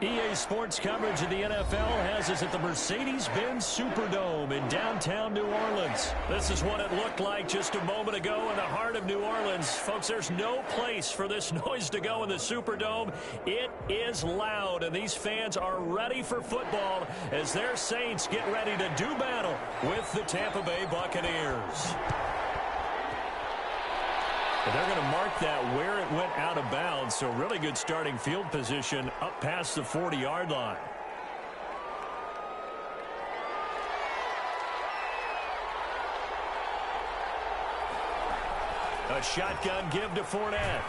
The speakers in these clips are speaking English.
EA Sports coverage of the NFL has us at the Mercedes-Benz Superdome in downtown New Orleans. This is what it looked like just a moment ago in the heart of New Orleans. Folks, there's no place for this noise to go in the Superdome. It is loud, and these fans are ready for football as their Saints get ready to do battle with the Tampa Bay Buccaneers. And they're going to mark that where it went out of bounds, so really good starting field position up past the 40-yard line. A shotgun give to Fournette.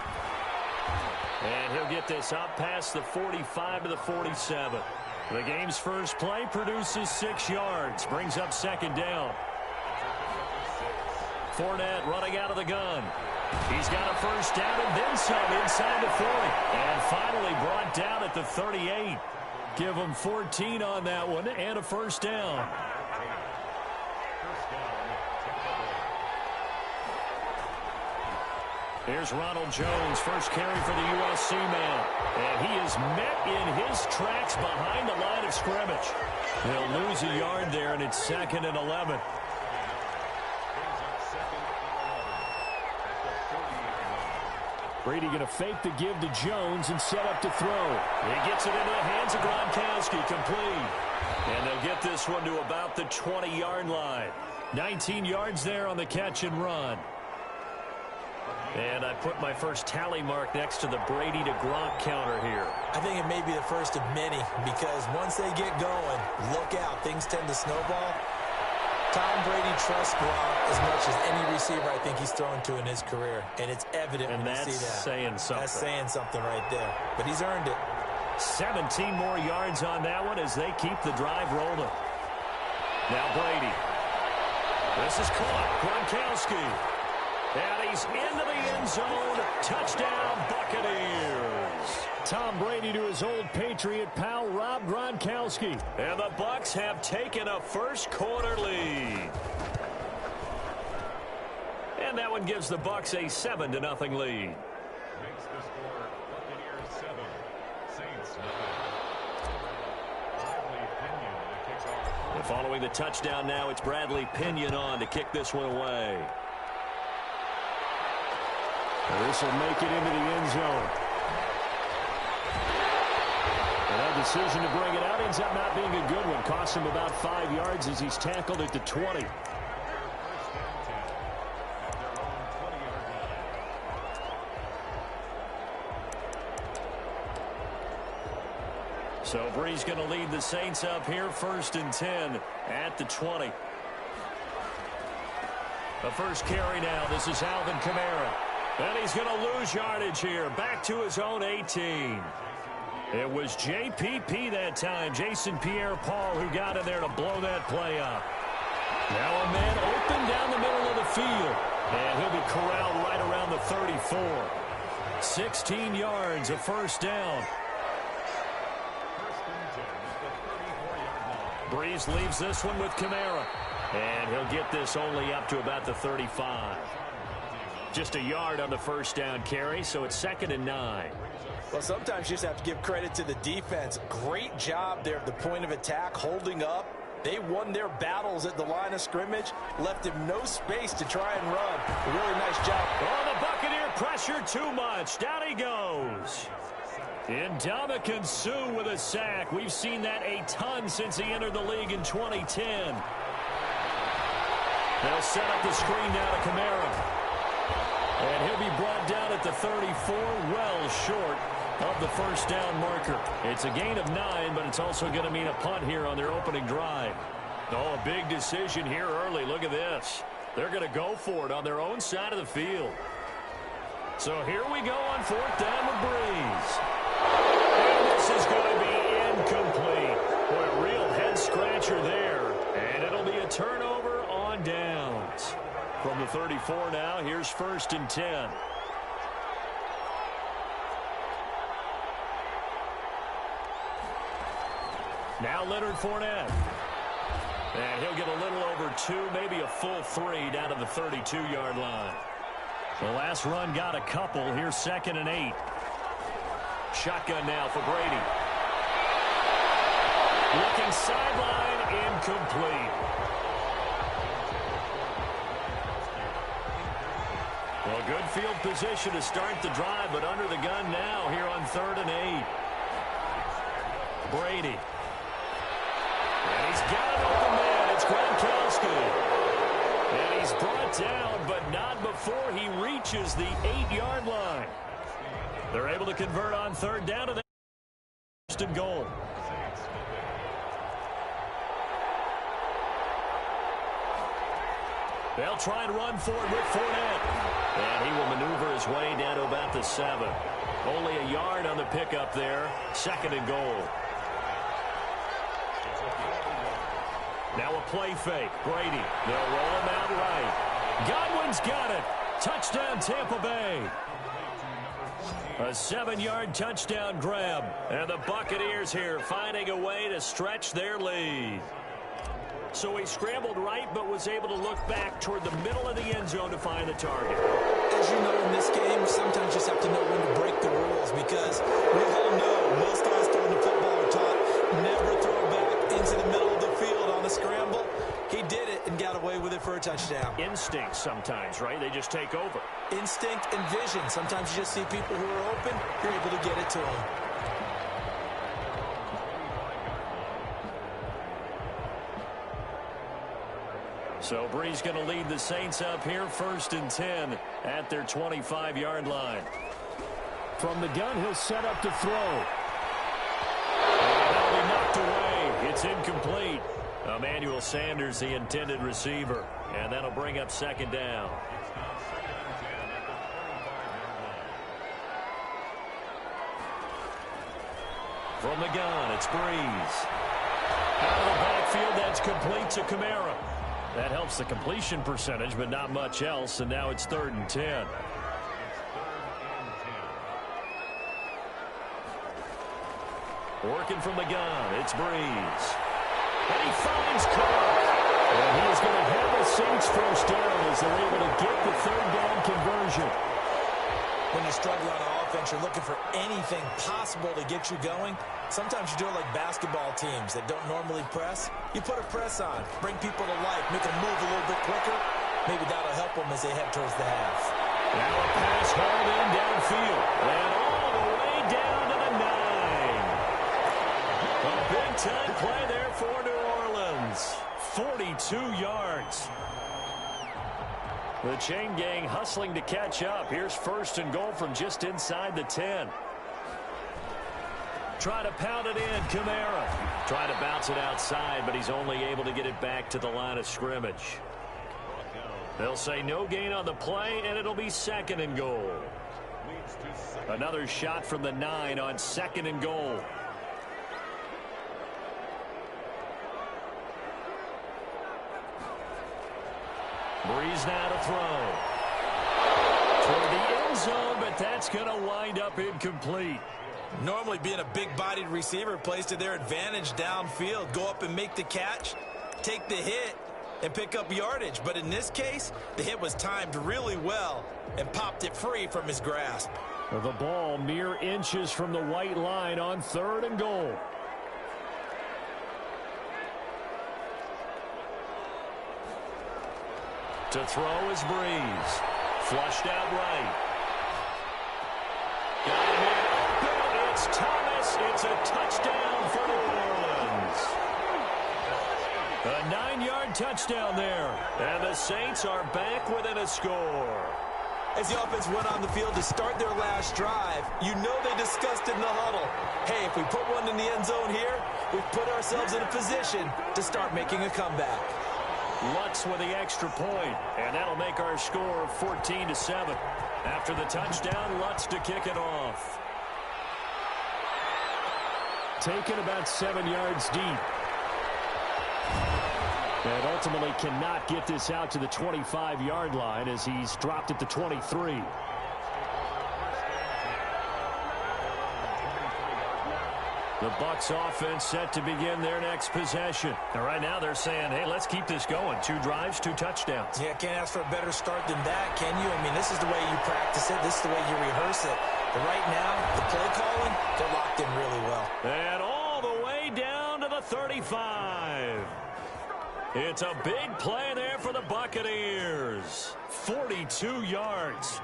And he'll get this up past the 45 to the 47. The game's first play produces 6 yards, brings up second down. Fournette running out of the gun. He's got a first down and then some inside the 40. And finally brought down at the 38. Give him 14 on that one and a first down. Here's Ronald Jones, first carry for the USC man. And he is met in his tracks behind the line of scrimmage. He'll lose a yard there, and it's 2nd and 11. Brady going to fake the give to Jones and set up to throw. He gets it into the hands of Gronkowski, complete. And they'll get this one to about the 20-yard line. 19 yards there on the catch and run. And I put my first tally mark next to the Brady to Gronk counter here. I think it may be the first of many because once they get going, look out, things tend to snowball. Tom Brady trusts Gronk as much as any receiver I think he's thrown to in his career. And it's evident when you see that. And that's saying something. That's saying something right there. But he's earned it. 17 more yards on that one as they keep the drive rolling. Now Brady. This is caught. Gronkowski. And he's into the end zone. Touchdown, Buccaneers. Tom Brady to his old Patriot pal, Rob Gronkowski. And the Bucs have taken a first quarter lead. And that one gives the Bucs a 7-0 lead. Makes the score Buccaneers 7, Saints 9. And following the touchdown now, it's Bradley Pinion on to kick this one away. And this will make it into the end zone. And that decision to bring it out ends up not being a good one. Costs him about 5 yards as he's tackled at the 20. So Bree's going to lead the Saints up here, 1st and 10 at the 20. The first carry now. This is Alvin Kamara. And he's going to lose yardage here. Back to his own 18. It was JPP that time, Jason Pierre-Paul, who got in there to blow that play up. Now a man open down the middle of the field. And he'll be corralled right around the 34. 16 yards, a first down. Breeze leaves this one with Kamara. And he'll get this only up to about the 35. Just a yard on the first down carry, so it's 2nd and 9. Well, sometimes you just have to give credit to the defense. Great job there at the point of attack, holding up. They won their battles at the line of scrimmage, left him no space to try and run. A really nice job. Oh, the Buccaneer pressure too much. Down he goes. Ndamukong Suh with a sack. We've seen that a ton since he entered the league in 2010. They'll set up the screen now to Kamara. And he'll be brought down at the 34, well short of the first down marker. It's a gain of 9, but it's also going to mean a punt here on their opening drive. Oh, a big decision here early. Look at this. They're going to go for it on their own side of the field. So here we go on 4th down with Breeze. And this is going to be incomplete. Boy, a real head-scratcher there. And it'll be a turnover on downs. From the 34 now, here's 1st and 10. Now Leonard Fournette. And he'll get a little over 2, maybe a full 3 down to the 32-yard line. The last run got a couple. Here's 2nd and 8. Shotgun now for Brady. Looking sideline, incomplete. Well, good field position to start the drive, but under the gun now here on 3rd and 8. Brady. And he's got an open man. It's Gronkowski. And he's brought down, but not before he reaches the 8-yard line. They're able to convert on 3rd down to the 1st and goal. They'll try and run for it with Fournette. And he will maneuver his way down to about the 7. Only a yard on the pickup there. 2nd and goal. Now a play fake. Brady. They'll roll him out right. Godwin's got it. Touchdown, Tampa Bay. A 7-yard touchdown grab. And the Buccaneers here finding a way to stretch their lead. So he scrambled right, but was able to look back toward the middle of the end zone to find the target. As you know in this game, sometimes you just have to know when to break the rules because we all know most guys throwing the football are taught never throw back into the middle of the field on a scramble. He did it and got away with it for a touchdown. Instinct sometimes, right? They just take over. Instinct and vision. Sometimes you just see people who are open, you're able to get it to them. So Bree's going to lead the Saints up here 1st and 10 at their 25-yard line. From the gun, he'll set up to throw. And that'll be knocked away. It's incomplete. Emmanuel Sanders, the intended receiver. And that'll bring up 2nd down. From the gun, it's Breeze. Out of the backfield, that's complete to Kamara. That helps the completion percentage, but not much else, and now it's 3rd and 10. Working from the gun, it's Breeze. And he finds Carr. And he is going to have the Saints first down as they're able to get the 3rd down conversion. When you're struggling on offense, you're looking for anything possible to get you going. Sometimes you do it like basketball teams that don't normally press. You put a press on, bring people to life, make them move a little bit quicker. Maybe that'll help them as they head towards the half. Now a pass hauled in downfield. And all the way down to the 9. A big-time play there for New Orleans. 42 yards. The chain gang hustling to catch up. Here's 1st and goal from just inside the 10. Try to pound it in, Kamara. Try to bounce it outside, but he's only able to get it back to the line of scrimmage. They'll say no gain on the play, and it'll be 2nd and goal. Another shot from the 9 on 2nd and goal. Breeze now to throw. Toward the end zone, but that's going to wind up incomplete. Normally being a big-bodied receiver plays to their advantage downfield. Go up and make the catch, take the hit, and pick up yardage. But in this case, the hit was timed really well and popped it free from his grasp. The ball mere inches from the white line on 3rd and goal. To throw is Breeze. Flushed out right. Got him in. It's Thomas. It's a touchdown for New Orleans. A 9-yard touchdown there. And the Saints are back within a score. As the offense went on the field to start their last drive, you know they discussed in the huddle, hey, if we put one in the end zone here, we've put ourselves in a position to start making a comeback. Lutz with the extra point, and that'll make our score 14-7. After the touchdown, Lutz to kick it off. Taken about 7 yards deep. And ultimately cannot get this out to the 25-yard line as he's dropped at the 23. The Bucs offense set to begin their next possession. And right now they're saying, hey, let's keep this going. 2 drives, 2 touchdowns. Yeah, can't ask for a better start than that, can you? I mean, this is the way you practice it. This is the way you rehearse it. But right now, the play calling, they're locked in really well. And all the way down to the 35. It's a big play there for the Buccaneers. 42 yards.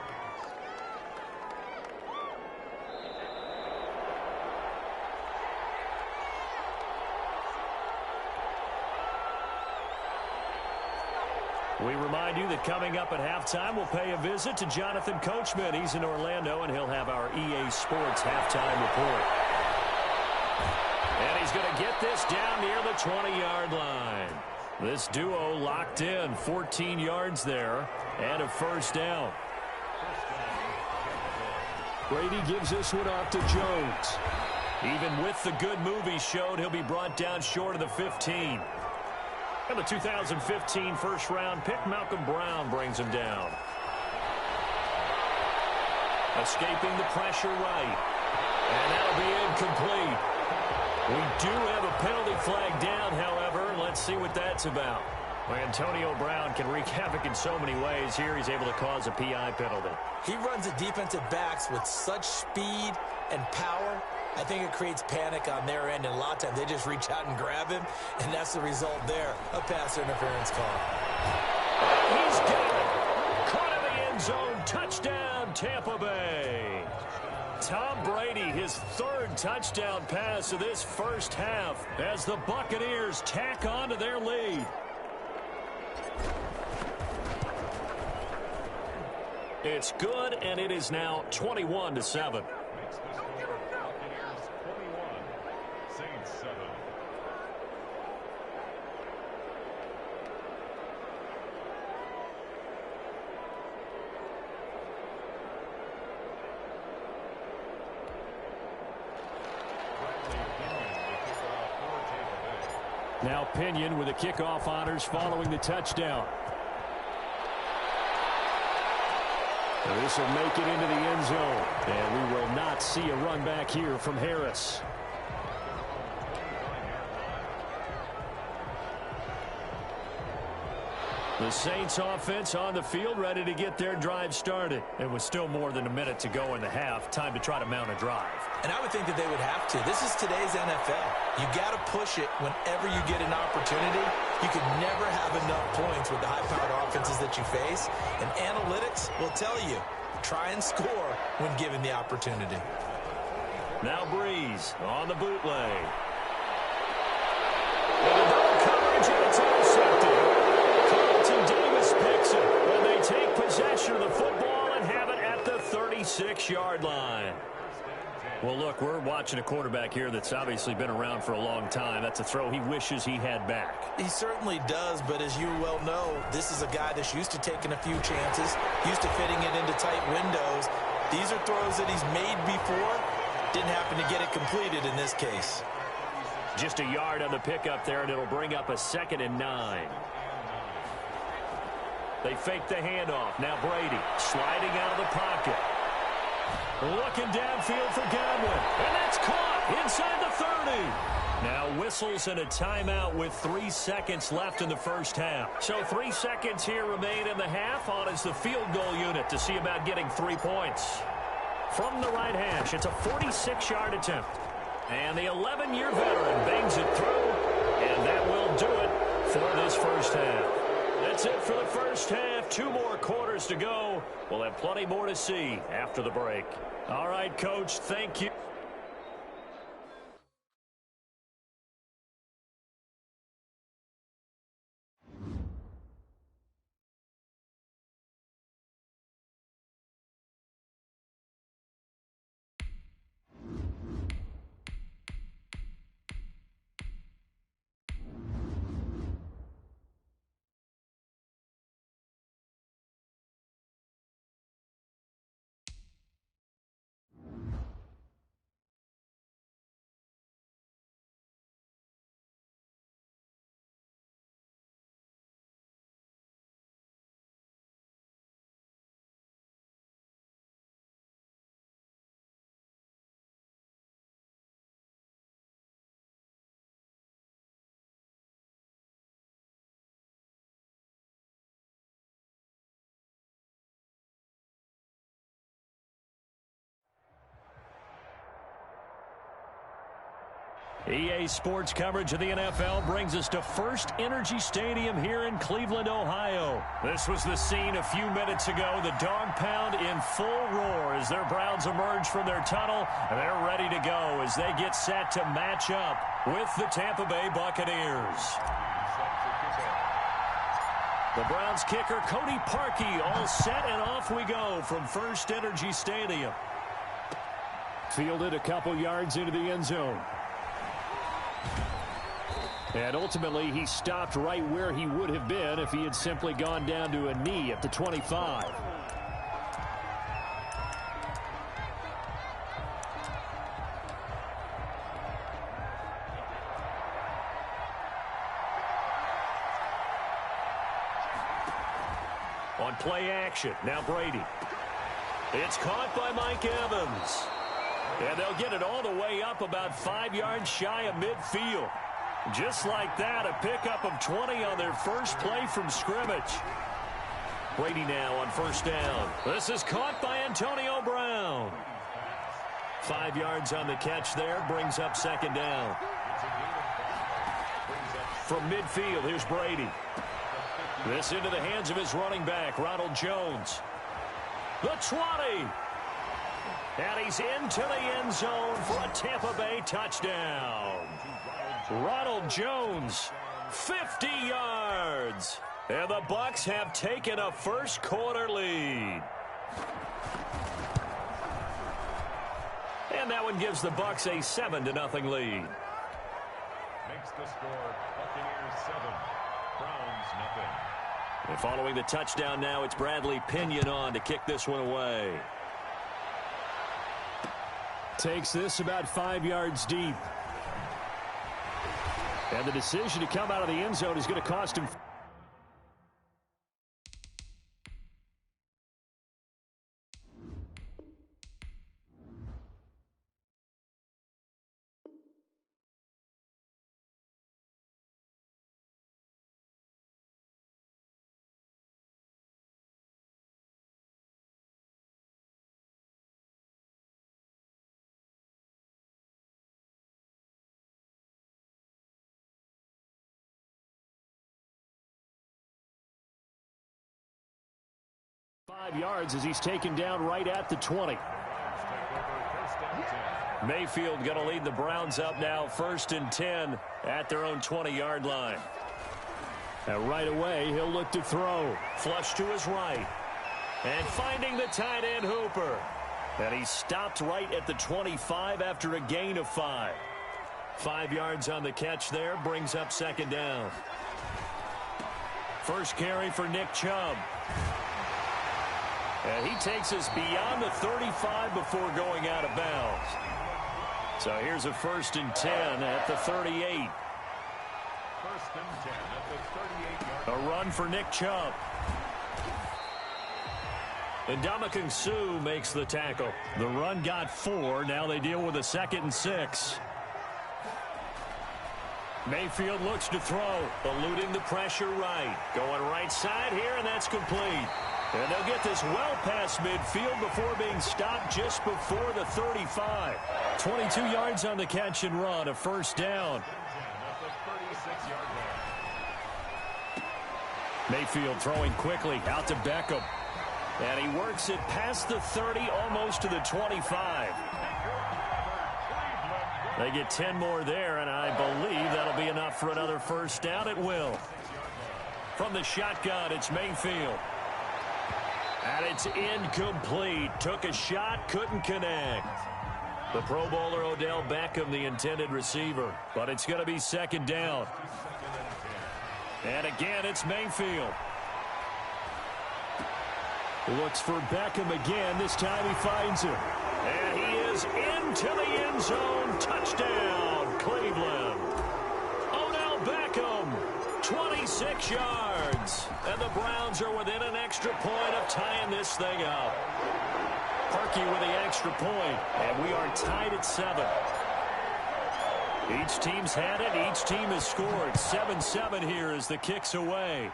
We remind you that coming up at halftime, we'll pay a visit to Jonathan Coachman. He's in Orlando, and he'll have our EA Sports halftime report. And he's going to get this down near the 20-yard line. This duo locked in, 14 yards there, and a first down. Brady gives this one off to Jones. Even with the good move he showed, he'll be brought down short of the 15. And the 2015 first-round pick, Malcolm Brown, brings him down. Escaping the pressure right. And that'll be incomplete. We do have a penalty flag down, however. Let's see what that's about. Well, Antonio Brown can wreak havoc in so many ways. Here he's able to cause a PI penalty. He runs the defensive backs with such speed and power. I think it creates panic on their end, and a lot of times they just reach out and grab him, and that's the result there, a pass interference call. He's got it. Caught in the end zone. Touchdown, Tampa Bay. Tom Brady, his third touchdown pass of this first half as the Buccaneers tack on to their lead. It's good, and it is now 21-7. Now Pinion with the kickoff honors following the touchdown. This will make it into the end zone. And we will not see a run back here from Harris. The Saints offense on the field, ready to get their drive started. It was still more than a minute to go in the half. Time to try to mount a drive. And I would think that they would have to. This is today's NFL. You got to push it whenever you get an opportunity. You can never have enough points with the high-powered offenses that you face. And analytics will tell you, try and score when given the opportunity. Now Breeze on the bootleg. Coverage, and it's intercepted. Davis picks it when they take possession of the football and have it at the 36-yard line. Well, look, we're watching a quarterback here that's obviously been around for a long time. That's a throw he wishes he had back. He certainly does, but as you well know, this is a guy that's used to taking a few chances, used to fitting it into tight windows. These are throws that he's made before. Didn't happen to get it completed in this case. Just a yard on the pickup there, and it'll bring up a 2nd and 9. They fake the handoff. Now Brady sliding out of the pocket. Looking downfield for Godwin. And that's caught inside the 30. Now whistles and a timeout with 3 seconds left in the first half. So 3 seconds here remain in the half. On is the field goal unit to see about getting 3 points. From the right hash, it's a 46-yard attempt. And the 11-year veteran bangs it through. And that will do it for this first half. That's it for the first half. 2 more quarters to go. We'll have plenty more to see after the break. All right, Coach, thank you. EA Sports coverage of the NFL brings us to First Energy Stadium here in Cleveland, Ohio. This was the scene a few minutes ago. The dog pound in full roar as their Browns emerge from their tunnel. And they're ready to go as they get set to match up with the Tampa Bay Buccaneers. The Browns kicker, Cody Parkey, all set, and off we go from First Energy Stadium. Fielded a couple yards into the end zone. And ultimately, he stopped right where he would have been if he had simply gone down to a knee at the 25. On play action, now Brady. It's caught by Mike Evans. And they'll get it all the way up about 5 yards shy of midfield. Just like that, a pickup of 20 on their first play from scrimmage. Brady now on first down. This is caught by Antonio Brown. 5 yards on the catch there, brings up second down. From midfield, here's Brady. This into the hands of his running back, Ronald Jones. The 20. And he's into the end zone for a Tampa Bay touchdown. Ronald Jones, 50 yards. And the Bucs have taken a first quarter lead. And that one gives the Bucs a 7-0 lead. Makes the score Buccaneers 7, Browns nothing. And following the touchdown now, it's Bradley Pinion on to kick this one away. Takes this about 5 yards deep. And the decision to come out of the end zone is going to cost him. Yards as he's taken down right at the 20. Mayfield going to lead the Browns up now, 1st and 10 at their own 20-yard line. And right away, he'll look to throw. Flush to his right. And finding the tight end Hooper. And he stopped right at the 25 after a gain of 5. 5 yards on the catch there, brings up second down. First carry for Nick Chubb. And he takes us beyond the 35 before going out of bounds. So here's a 1st and 10 at the 38. 1st and 10 at the 38-yard line. A run for Nick Chubb. And Ndamukong Suh makes the tackle. The run got 4. Now they deal with a 2nd and 6. Mayfield looks to throw. Eluding the pressure right. Going right side here, and that's complete. And they'll get this well past midfield before being stopped just before the 35. 22 yards on the catch and run, a 1st down. Mayfield throwing quickly out to Beckham. And he works it past the 30, almost to the 25. They get 10 more there, and I believe that'll be enough for another 1st down. It will. From the shotgun, it's Mayfield. And it's incomplete. Took a shot, couldn't connect. The Pro Bowler Odell Beckham, the intended receiver. But it's going to be 2nd down. And again, it's Mayfield. Looks for Beckham again. This time he finds him. And he is into the end zone. Touchdown, Cleveland. Odell Beckham, 26 yards. And the Browns are within an extra point of tying this thing up. Parkey with the extra point, and we are tied at 7. Each team's had it. Each team has scored. 7-7 here as the kick's away.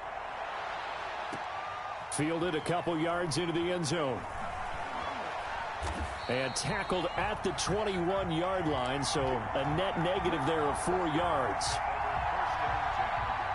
Fielded a couple yards into the end zone. And tackled at the 21-yard line, so a net negative there of 4 yards.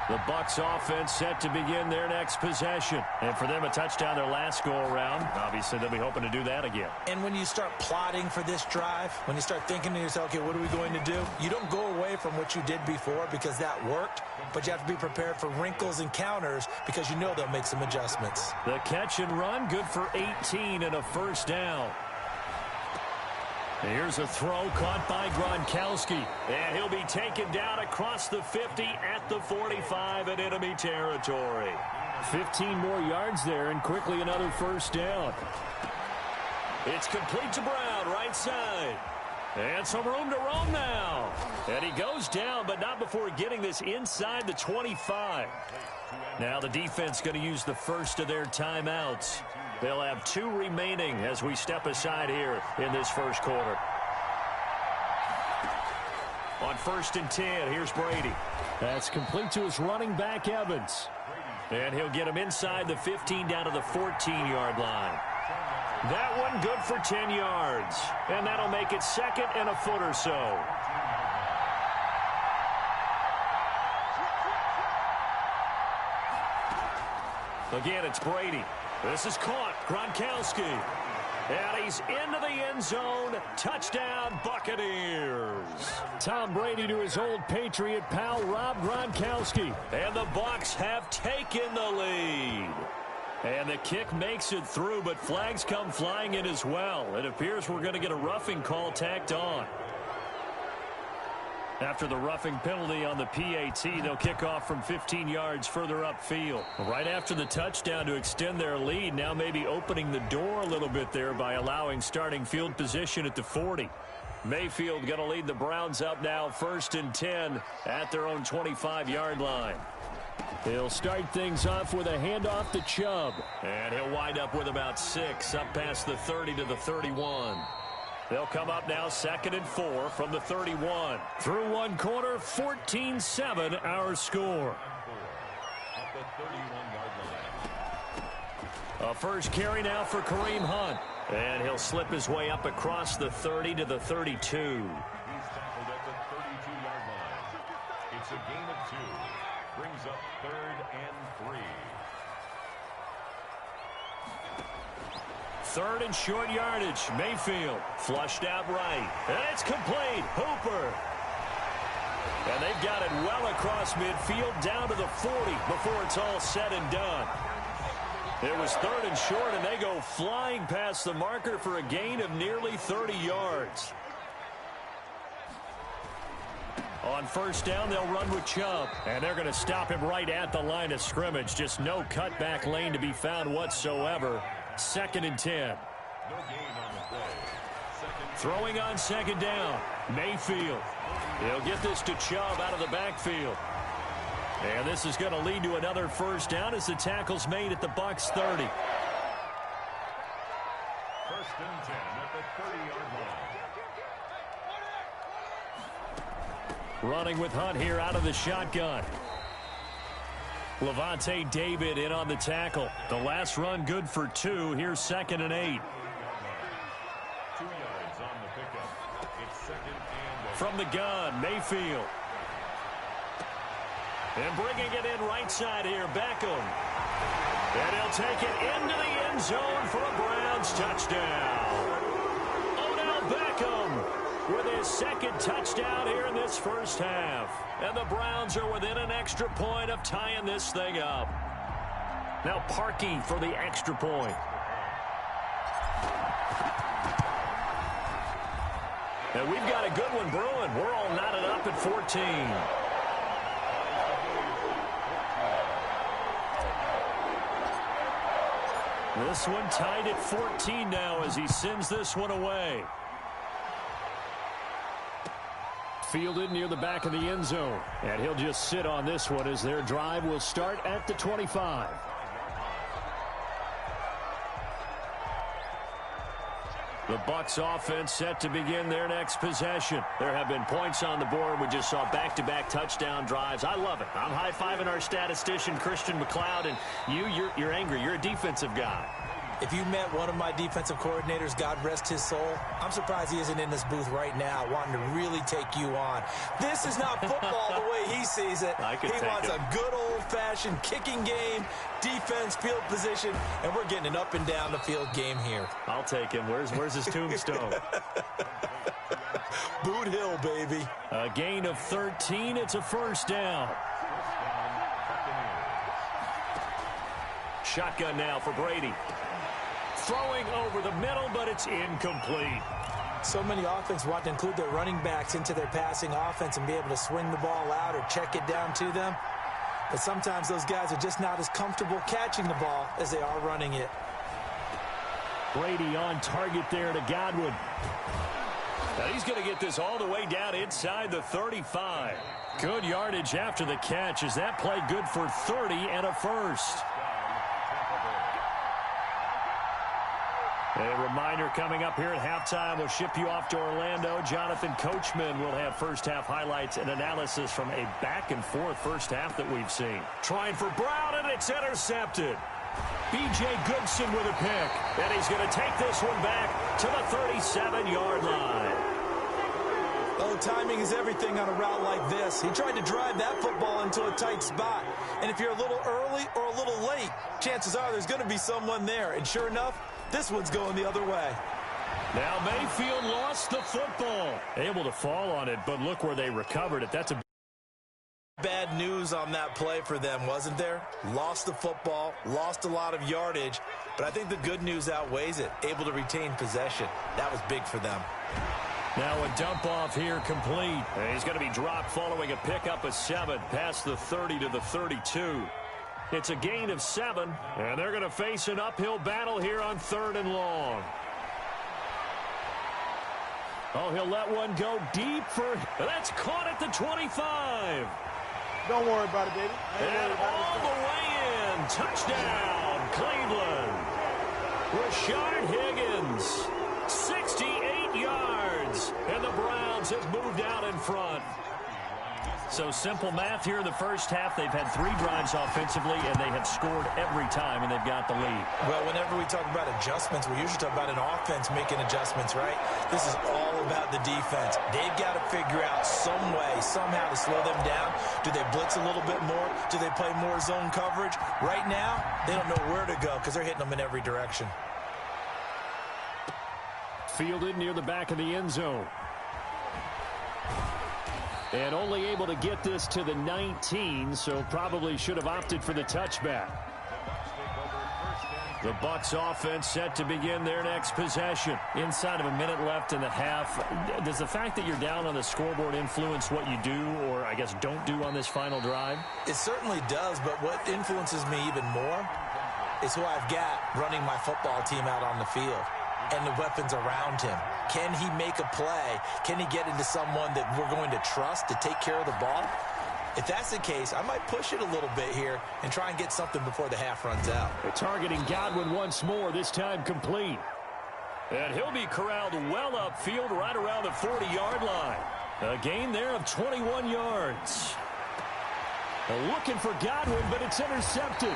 The Bucs offense set to begin their next possession. And for them, a touchdown their last go-around. Obviously, they'll be hoping to do that again. And when you start plotting for this drive, when you start thinking to yourself, okay, what are we going to do? You don't go away from what you did before because that worked, but you have to be prepared for wrinkles and counters because you know they'll make some adjustments. The catch and run, good for 18 and a first down. Here's a throw caught by Gronkowski. And he'll be taken down across the 50 at the 45 in enemy territory. 15 more yards there and quickly another first down. It's complete to Brown, right side. And some room to roam now. And he goes down, but not before getting this inside the 25. Now the defense going to use the first of their timeouts. They'll have 2 remaining as we step aside here in this first quarter. On 1st and 10, here's Brady. That's complete to his running back, Evans. And he'll get him inside the 15 down to the 14-yard line. That one good for 10 yards. And that'll make it second and a foot or so. Again, it's Brady. This is caught. Gronkowski. And he's into the end zone. Touchdown, Buccaneers. Tom Brady to his old Patriot pal, Rob Gronkowski. And the Bucs have taken the lead. And the kick makes it through, but flags come flying in as well. It appears we're going to get a roughing call tacked on. After the roughing penalty on the PAT, they'll kick off from 15 yards further upfield. Right after the touchdown to extend their lead, now maybe opening the door a little bit there by allowing starting field position at the 40. Mayfield going to lead the Browns up now 1st and 10 at their own 25-yard line. He'll start things off with a handoff to Chubb. And he'll wind up with about 6 up past the 30 to the 31. They'll come up now 2nd and 4 from the 31. Through one quarter, 14-7 our score. At the 31-yard line. A first carry now for Kareem Hunt. And he'll slip his way up across the 30 to the 32. He's tackled at the 32-yard line. It's a gain of 2. Brings up 3rd and 3. 3rd and short yardage. Mayfield flushed out right. And it's complete. Hooper. And they've got it well across midfield down to the 40 before it's all said and done. It was 3rd and short, and they go flying past the marker for a gain of nearly 30 yards. On 1st down, they'll run with Chubb. And they're going to stop him right at the line of scrimmage. Just no cutback lane to be found whatsoever. 2nd and 10. No gain on the play. Throwing on 2nd down. Mayfield. He'll get this to Chubb out of the backfield. And this is going to lead to another first down as the tackle's made at the Bucs 30. 1st and 10 at the 30-yard line. Running with Hunt here out of the shotgun. Levante David in on the tackle. The last run good for 2. Here's 2nd and 8. 2 yards on the pickup. It's 2nd and 8. From the gun, Mayfield. And bringing it in right side here, Beckham. And he'll take it into the end zone for a Browns touchdown. Odell Beckham with his 2nd touchdown here in this first half. And the Browns are within an extra point of tying this thing up. Now Parkey for the extra point. And we've got a good one brewing. We're all knotted up at 14. This one tied at 14 now as he sends this one away. Fielded near the back of the end zone. And he'll just sit on this one as their drive will start at the 25. The Bucs offense set to begin their next possession. There have been points on the board. We just saw back-to-back touchdown drives. I love it. I'm high-fiving our statistician, Christian McLeod, and you're angry. You're a defensive guy. If you met one of my defensive coordinators, God rest his soul, I'm surprised he isn't in this booth right now wanting to really take you on. This is not football the way he sees it. He wants a good old-fashioned kicking game, defense, field position, and we're getting an up and down the field game here. I'll take him. Where's his tombstone? Boot Hill, baby. A gain of 13. It's a first down. Shotgun now for Brady. Throwing over the middle, but it's incomplete. So many offenses want to include their running backs into their passing offense and be able to swing the ball out or check it down to them. But sometimes those guys are just not as comfortable catching the ball as they are running it. Brady on target there to Godwin. Now he's going to get this all the way down inside the 35. Good yardage after the catch. Is that play good for 30 and a first? A reminder coming up here at halftime. We'll ship you off to Orlando. Jonathan Coachman will have first-half highlights and analysis from a back-and-forth first half that we've seen. Trying for Brown, and it's intercepted. B.J. Goodson with a pick. And he's going to take this one back to the 37-yard line. Oh, timing is everything on a route like this. He tried to drive that football into a tight spot. And if you're a little early or a little late, chances are there's going to be someone there. And sure enough, this one's going the other way. Now Mayfield lost the football. Able to fall on it, but look where they recovered it. That's a bad news on that play for them, wasn't there? Lost the football, lost a lot of yardage, but I think the good news outweighs it. Able to retain possession. That was big for them. Now a dump off here complete. And he's going to be dropped following a pickup of 7 past the 30 to the 32. It's a gain of 7, and they're going to face an uphill battle here on 3rd and long. Oh, he'll let one go deep for... That's caught at the 25. Don't worry about it, baby. And all the way in. Touchdown, Cleveland. Rashard Higgins, 68 yards. And the Browns have moved out in front. So simple math here in the first half. They've had 3 drives offensively, and they have scored every time, and they've got the lead. Well, whenever we talk about adjustments, we usually talk about an offense making adjustments, right? This is all about the defense. They've got to figure out some way, somehow to slow them down. Do they blitz a little bit more? Do they play more zone coverage? Right now, they don't know where to go because they're hitting them in every direction. Fielded near the back of the end zone. And only able to get this to the 19, so probably should have opted for the touchback. The Bucs offense set to begin their next possession. Inside of a minute left in the half, does the fact that you're down on the scoreboard influence what you do, or I guess don't do on this final drive? It certainly does, but what influences me even more is who I've got running my football team out on the field and the weapons around him. Can he make a play? Can he get into someone that we're going to trust to take care of the ball? If that's the case, I might push it a little bit here and try and get something before the half runs out. They're targeting Godwin once more, this time complete. And he'll be corralled well upfield right around the 40-yard line. A gain there of 21 yards. Looking for Godwin, but it's intercepted.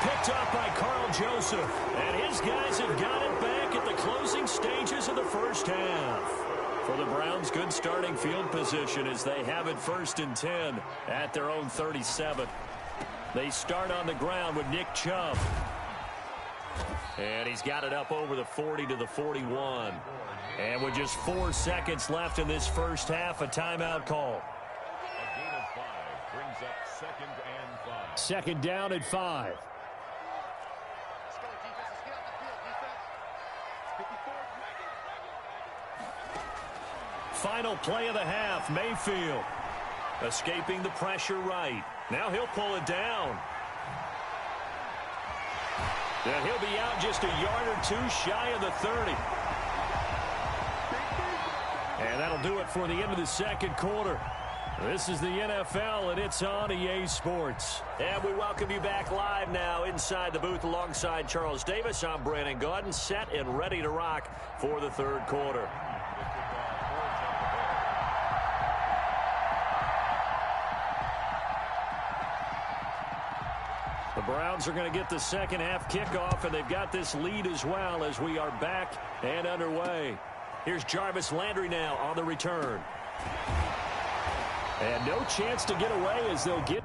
Picked up by Carl Joseph. And his guys have got it back at the closing stages of the first half. For the Browns, good starting field position as they have it 1st and 10 at their own 37. They start on the ground with Nick Chubb. And he's got it up over the 40 to the 41. And with just 4 seconds left in this first half, a timeout call. A gain of 5 brings up 2nd and 5. Second down at 5. Final play of the half, Mayfield. Escaping the pressure right. Now he'll pull it down. And he'll be out just a yard or 2 shy of the 30. And that'll do it for the end of the second quarter. This is the NFL, and it's on EA Sports. And we welcome you back live now inside the booth alongside Charles Davis. I'm Brandon Gaudin, set and ready to rock for the third quarter. The Browns are going to get the second half kickoff, and they've got this lead as well as we are back and underway. Here's Jarvis Landry now on the return. And no chance to get away as they'll get.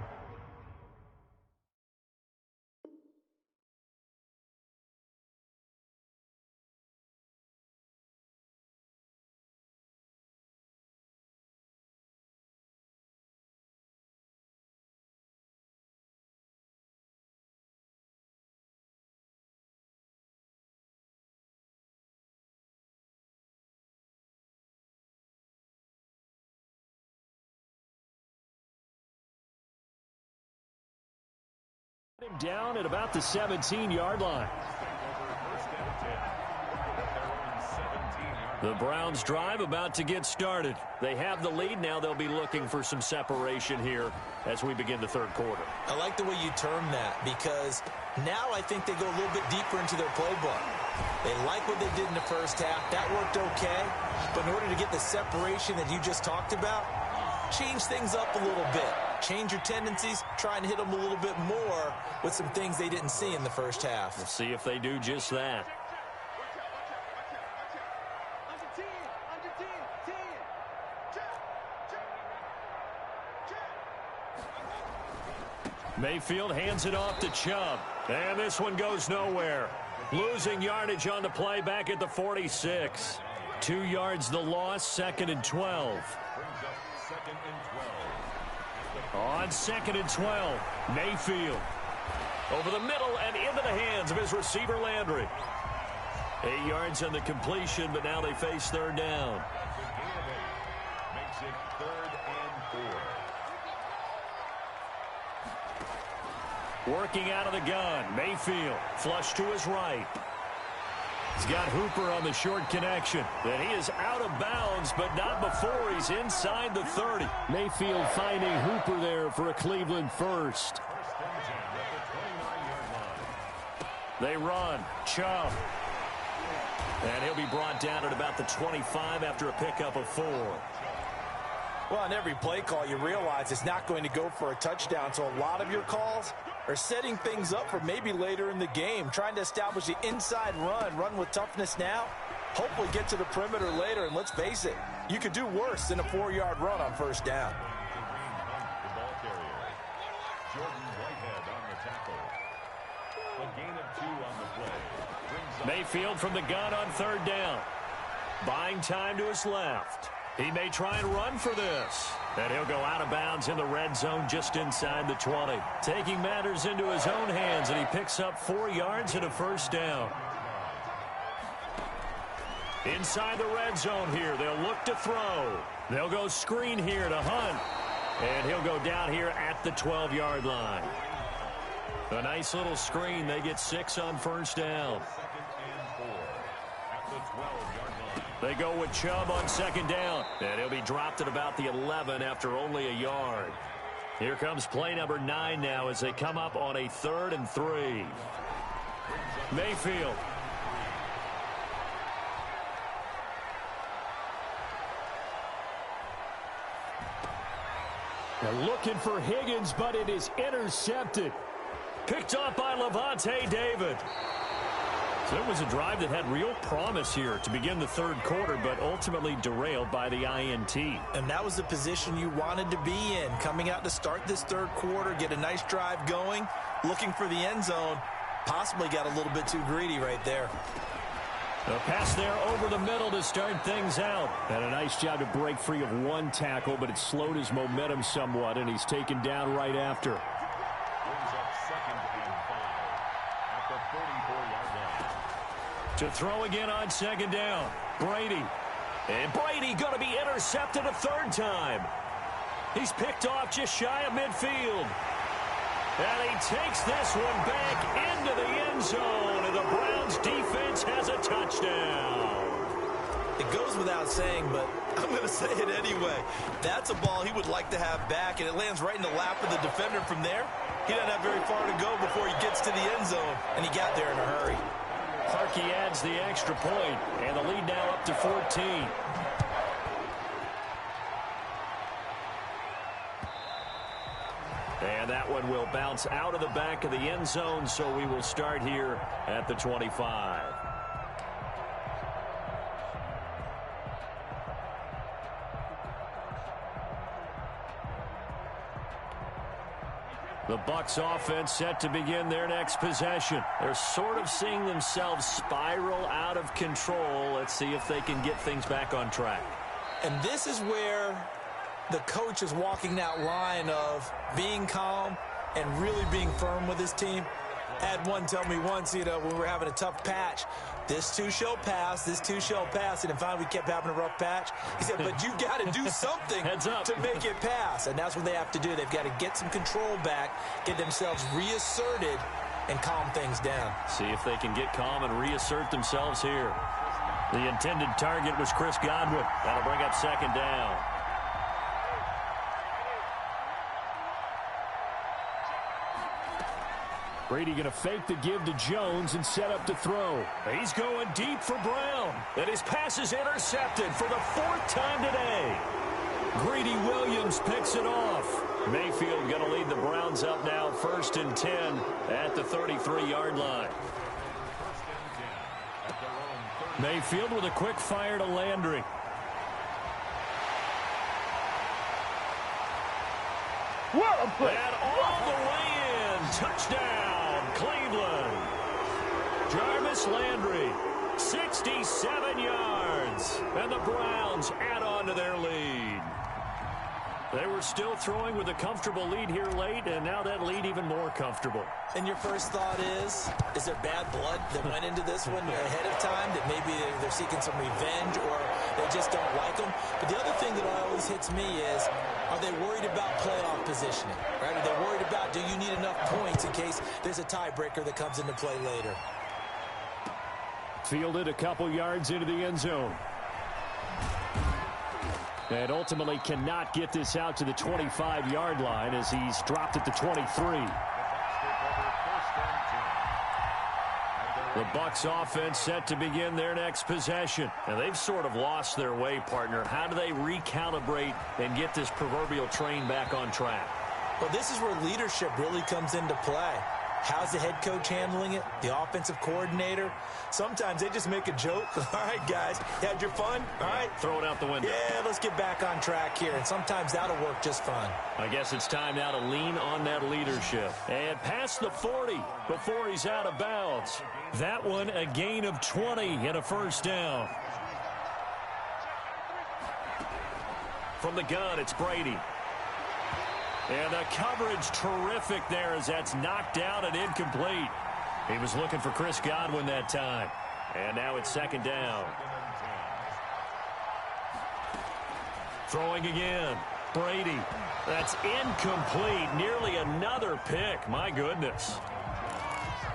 Him down at about the 17-yard line. The Browns drive about to get started. They have the lead. Now they'll be looking for some separation here as we begin the third quarter. I like the way you term that because now I think they go a little bit deeper into their playbook. They like what they did in the first half. That worked okay. But in order to get the separation that you just talked about, change things up a little bit. Change your tendencies, try and hit them a little bit more with some things they didn't see in the first half. We'll see if they do just that. Mayfield hands it off to Chubb. And this one goes nowhere. Losing yardage on the play back at the 46. 2 yards the loss, 2nd and 12. On 2nd and 12, Mayfield. Over the middle and into the hands of his receiver, Landry. 8 yards on the completion, but now they face third down. Makes it 3rd and 4. Working out of the gun, Mayfield. Flush to his right. He's got Hooper on the short connection. And he is out of bounds, but not before he's inside the 30. Mayfield finding Hooper there for a Cleveland first. They run. Chubb. And he'll be brought down at about the 25 after a pickup of 4. Well, on every play call, you realize it's not going to go for a touchdown, so a lot of your calls are setting things up for maybe later in the game, trying to establish the inside run with toughness now, hopefully get to the perimeter later, and let's face it, you could do worse than a 4-yard run on first down. The ball carrier, Jordan Whitehead on the tackle. A gain of 2 on the play. Mayfield from the gun on third down. Buying time to his left. He may try and run for this. And he'll go out of bounds in the red zone just inside the 20. Taking matters into his own hands, and he picks up 4 yards and a first down. Inside the red zone here, they'll look to throw. They'll go screen here to Hunt. And he'll go down here at the 12-yard line. A nice little screen. They get 6 on first down. 2nd and 4 at the 12-yard line. They go with Chubb on second down. And he'll be dropped at about the 11 after only a yard. Here comes play number 9 now as they come up on a 3rd and 3. Mayfield. They're looking for Higgins, but it is intercepted. Picked up by Levante David. So it was a drive that had real promise here to begin the third quarter, but ultimately derailed by the INT. And that was the position you wanted to be in, coming out to start this third quarter, get a nice drive going, looking for the end zone, possibly got a little bit too greedy right there. A pass there over the middle to start things out. And a nice job to break free of one tackle, but it slowed his momentum somewhat, and he's taken down right after. Brings up 2nd and 5 at the 44-yard line. To throw again on second down, Brady. And Brady going to be intercepted a third time. He's picked off just shy of midfield. And he takes this one back into the end zone, and the Browns defense has a touchdown. It goes without saying, but I'm going to say it anyway. That's a ball he would like to have back, and it lands right in the lap of the defender from there. He doesn't have very far to go before he gets to the end zone, and he got there in a hurry. Harkey adds the extra point, and the lead now up to 14. And And that one will bounce out of the back of the end zone, so we will start here at the 25. The Bucs offense set to begin their next possession. They're sort of seeing themselves spiral out of control. Let's see if they can get things back on track. And this is where the coach is walking that line of being calm and really being firm with his team. I had one tell me once, when we were having a tough patch, this too shall pass, this too shall pass. And finally we kept having a rough patch. He said, but you've got to do something to make it pass. And that's what they have to do. They've got to get some control back, get themselves reasserted, and calm things down. See if they can get calm and reassert themselves here. The intended target was Chris Godwin. That'll bring up second down. Brady going to fake the give to Jones and set up to throw. He's going deep for Brown. And his pass is intercepted for the fourth time today. Greedy Williams picks it off. Mayfield going to lead the Browns up now, 1st and 10 at the 33-yard line. Mayfield with a quick fire to Landry. What a play. And all the way in. Touchdown, Cleveland. Jarvis Landry, 67 yards. And the Browns add on to their lead. They were still throwing with a comfortable lead here late, and now that lead even more comfortable. And your first thought is there bad blood that went into this one ahead of time, that maybe they're seeking some revenge or they just don't like them? But the other thing that always hits me is, are they worried about playoff positioning? Right? Are they worried about, do you need enough points in case there's a tiebreaker that comes into play later? Fielded a couple yards into the end zone. And ultimately cannot get this out to the 25-yard line as he's dropped at the 23. The Bucs offense set to begin their next possession. And they've sort of lost their way, partner. How do they recalibrate and get this proverbial train back on track? Well, this is where leadership really comes into play. How's the head coach handling it? The offensive coordinator? Sometimes they just make a joke. All right, guys, you had your fun? All right. Throw it out the window. Yeah, let's get back on track here. And sometimes that'll work just fine. I guess it's time now to lean on that leadership. And past the 40 before he's out of bounds. That one a gain of 20 and a first down. From the gun, it's Brady. And the coverage terrific there as that's knocked down and incomplete. He was looking for Chris Godwin that time. And now it's second down. Throwing again. Brady. That's incomplete. Nearly another pick. My goodness.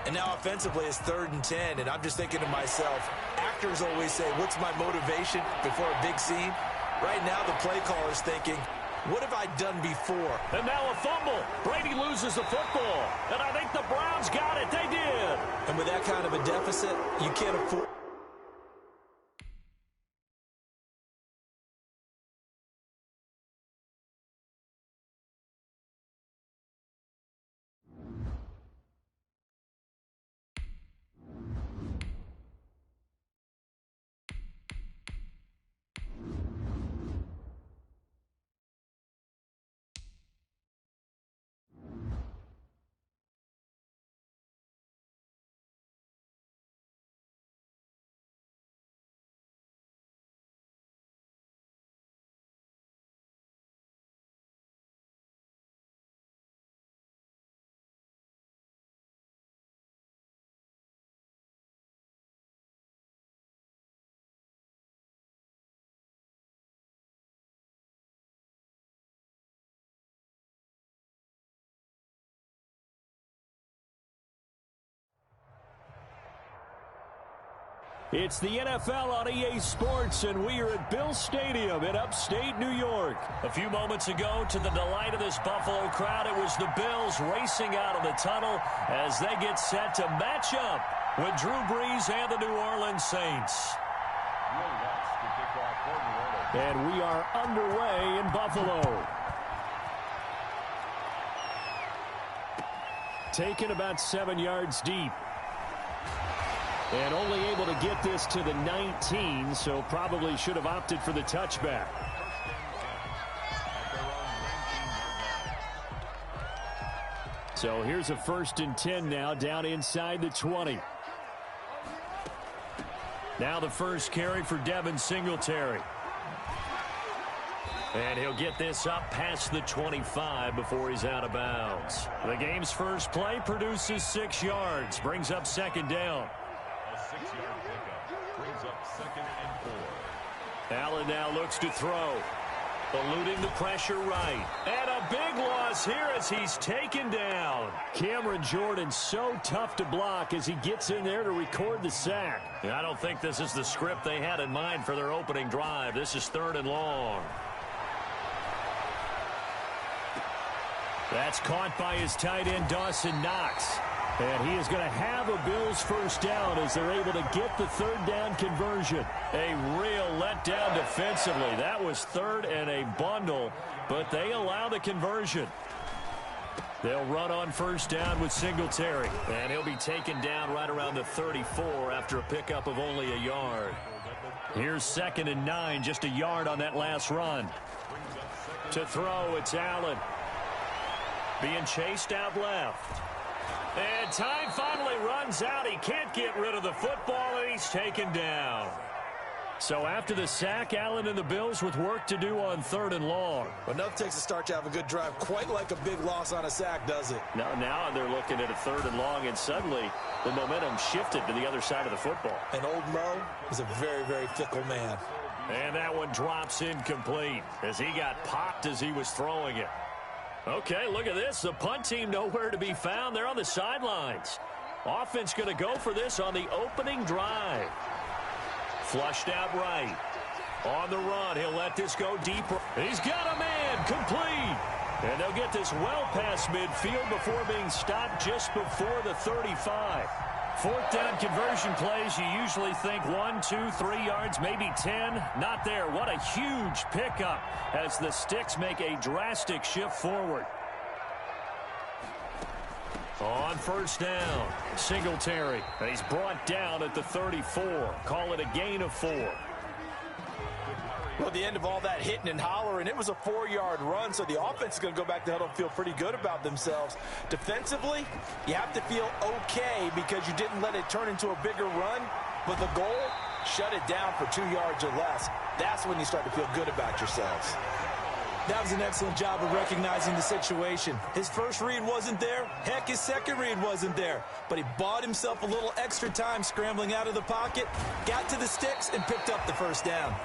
And now offensively it's 3rd and 10. And I'm just thinking to myself, actors always say, what's my motivation before a big scene? Right now the play caller's thinking, what have I done before? And now a fumble. Brady loses the football. And I think the Browns got it. They did. And with that kind of a deficit, you can't afford. It's the NFL on EA Sports, and we are at Bill Stadium in upstate New York. A few moments ago, to the delight of this Buffalo crowd, it was the Bills racing out of the tunnel as they get set to match up with Drew Brees and the New Orleans Saints. And we are underway in Buffalo. taken about 7 yards deep. And only able to get this to the 19, so probably should have opted for the touchback. So here's a 1st and 10 now, down inside the 20. Now the first carry for Devin Singletary. And he'll get this up past the 25 before he's out of bounds. The game's first play produces 6 yards, brings up 2nd down. A 6-yard pickup brings up 2nd and 4. Allen now looks to throw. Eluding the pressure right. And a big loss here as he's taken down. Cameron Jordan so tough to block as he gets in there to record the sack. I don't think this is the script they had in mind for their opening drive. This is 3rd and long. That's caught by his tight end, Dawson Knox. And he is going to have a Bills first down as they're able to get the 3rd down conversion. A real letdown defensively. That was 3rd and a bundle, but they allow the conversion. They'll run on 1st down with Singletary. And he'll be taken down right around the 34 after a pickup of only a yard. Here's 2nd and 9, just a yard on that last run. To throw, it's Allen. Being chased out left. And time finally runs out. He can't get rid of the football, and he's taken down. So after the sack, Allen and the Bills with work to do on 3rd and long. Enough takes a start to have a good drive, quite like a big loss on a sack, does it? Now they're looking at a 3rd and long, and suddenly the momentum shifted to the other side of the football. And old Mo is a very, very fickle man. And that one drops incomplete as he got popped as he was throwing it. Okay, look at this. The punt team nowhere to be found. They're on the sidelines. Offense going to go for this on the opening drive. Flushed out right. On the run, he'll let this go deeper. He's got a man, complete. And they'll get this well past midfield before being stopped just before the 35. 4th down conversion plays, you usually think 1, 2, 3 yards, maybe 10. Not there. What a huge pickup as the Sticks make a drastic shift forward. On 1st down, Singletary. He's brought down at the 34. Call it a gain of 4. Well, at the end of all that hitting and hollering, it was a 4-yard run, so the offense is going to go back to huddle and feel pretty good about themselves. Defensively, you have to feel okay because you didn't let it turn into a bigger run, but the goal, shut it down for 2 yards or less. That's when you start to feel good about yourselves. That was an excellent job of recognizing the situation. His first read wasn't there. Heck, his second read wasn't there. But he bought himself a little extra time scrambling out of the pocket, got to the sticks, and picked up the 1st down.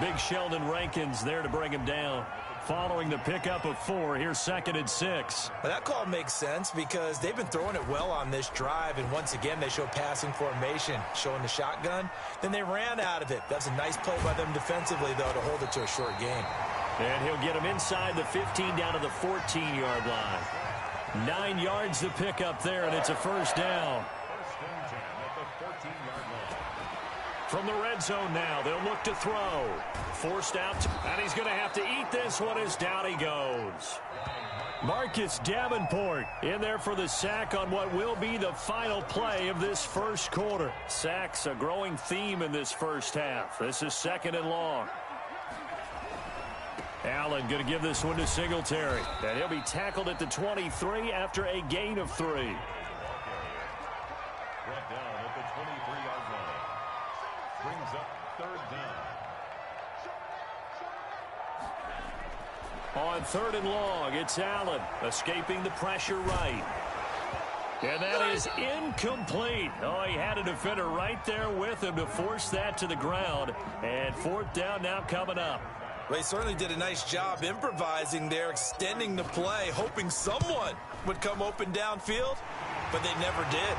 Big Sheldon Rankins there to bring him down. Following the pickup of 4, here's 2nd and 6. Well, that call makes sense because they've been throwing it well on this drive, and once again they show passing formation, showing the shotgun. Then they ran out of it. That's a nice play by them defensively, though, to hold it to a short game. And he'll get him inside the 15 down to the 14-yard line. 9 yards to pick up there, and it's a 1st down. From the red zone now, they'll look to throw. Forced out, and he's going to have to eat this one as down he goes. Marcus Davenport in there for the sack on what will be the final play of this first quarter. Sacks a growing theme in this first half. This is 2nd and long. Allen going to give this one to Singletary. And he'll be tackled at the 23 after a gain of 3. Brought down at the 23-yard line. Brings up 3rd down. On 3rd and long, it's Allen escaping the pressure right. And that is incomplete. Oh, he had a defender right there with him to force that to the ground. And 4th down now coming up. Well, he certainly did a nice job improvising there, extending the play, hoping someone would come open downfield, but they never did.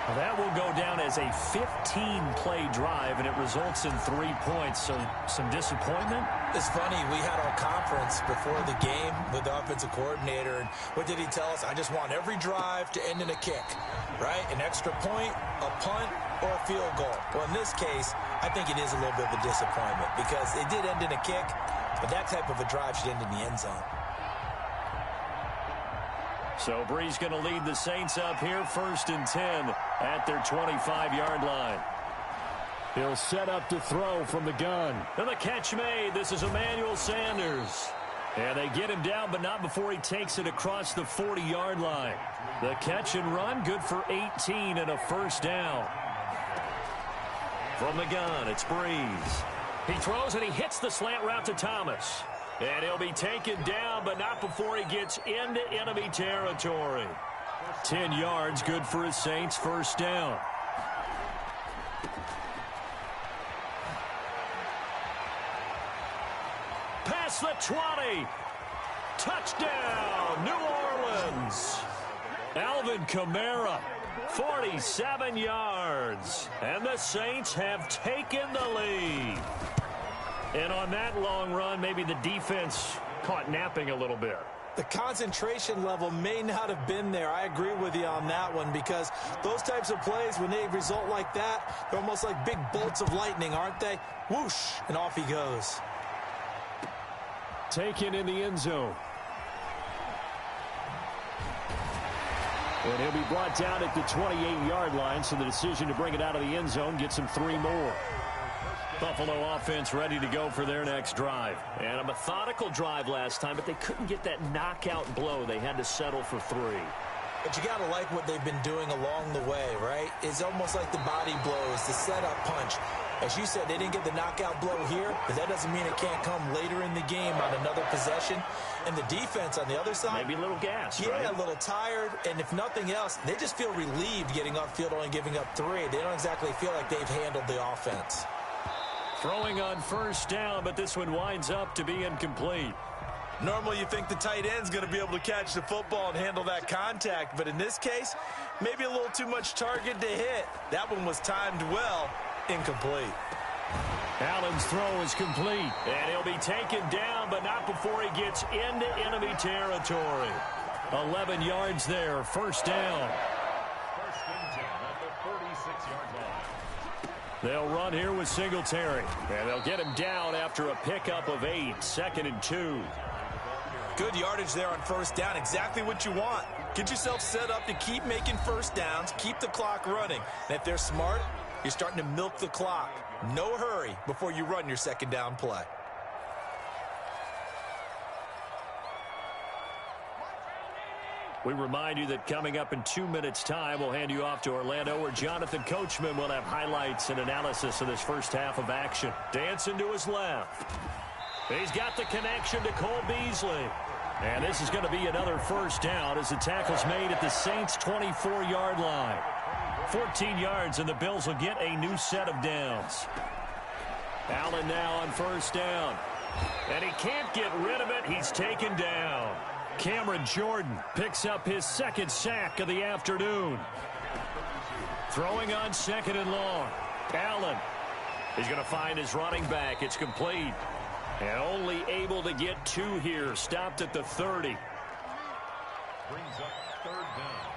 Well, that will go down as a 15-play drive, and it results in 3 points. So some disappointment? It's funny. We had our conference before the game with the offensive coordinator, and what did he tell us? I just want every drive to end in a kick, right? An extra point, a punt, or a field goal. Well, in this case, I think it is a little bit of a disappointment because it did end in a kick, but that type of a drive should end in the end zone. So Bree's going to lead the Saints up here 1st and 10 at their 25-yard line. He'll set up to throw from the gun. And the catch made. This is Emmanuel Sanders. And they get him down, but not before he takes it across the 40-yard line. The catch and run, good for 18 and a first down. From the gun, it's Breeze. He throws and he hits the slant route to Thomas. And he'll be taken down, but not before he gets into enemy territory. 10 yards, good for his Saints, first down. Past the 20. Touchdown, New Orleans. Alvin Kamara, 47 yards. And the Saints have taken the lead. And on that long run, maybe the defense caught napping a little bit. The concentration level may not have been there. I agree with you on that one, because those types of plays, when they result like that, they're almost like big bolts of lightning, aren't they? Whoosh, and off he goes. Taken in the end zone. And he'll be brought down at the 28-yard line, so the decision to bring it out of the end zone gets him 3 more. Buffalo offense ready to go for their next drive. And a methodical drive last time, but they couldn't get that knockout blow. They had to settle for 3. But you got to like what they've been doing along the way, right? It's almost like the body blows, the setup punch. As you said, they didn't get the knockout blow here, but that doesn't mean it can't come later in the game on another possession. And the defense on the other side, maybe a little gas, yeah, right? A little tired. And if nothing else, they just feel relieved getting upfield, only giving up 3. They don't exactly feel like they've handled the offense. Throwing on first down, but this one winds up to be incomplete. Normally you think the tight end's going to be able to catch the football and handle that contact, but in this case, maybe a little too much target to hit. That one was timed well, incomplete. Allen's throw is complete, and he'll be taken down, but not before he gets into enemy territory. 11 yards there, first down. First and 10 at the 46-yard line. They'll run here with Singletary, and they'll get him down after a pickup of 8, 2nd and 2. Good yardage there on first down, exactly what you want. Get yourself set up to keep making first downs, keep the clock running. And if they're smart, you're starting to milk the clock. No hurry before you run your second down play. We remind you that coming up in 2 minutes' time, we'll hand you off to Orlando, where Jonathan Coachman will have highlights and analysis of this first half of action. Dancing to his left. He's got the connection to Cole Beasley. And this is going to be another first down as the tackle's made at the Saints' 24-yard line. 14 yards, and the Bills will get a new set of downs. Allen now on first down. And he can't get rid of it. He's taken down. Cameron Jordan picks up his 2nd sack of the afternoon. Throwing on 2nd and long. Allen. He's going to find his running back. It's complete. And only able to get 2 here. Stopped at the 30. Brings up 3rd down.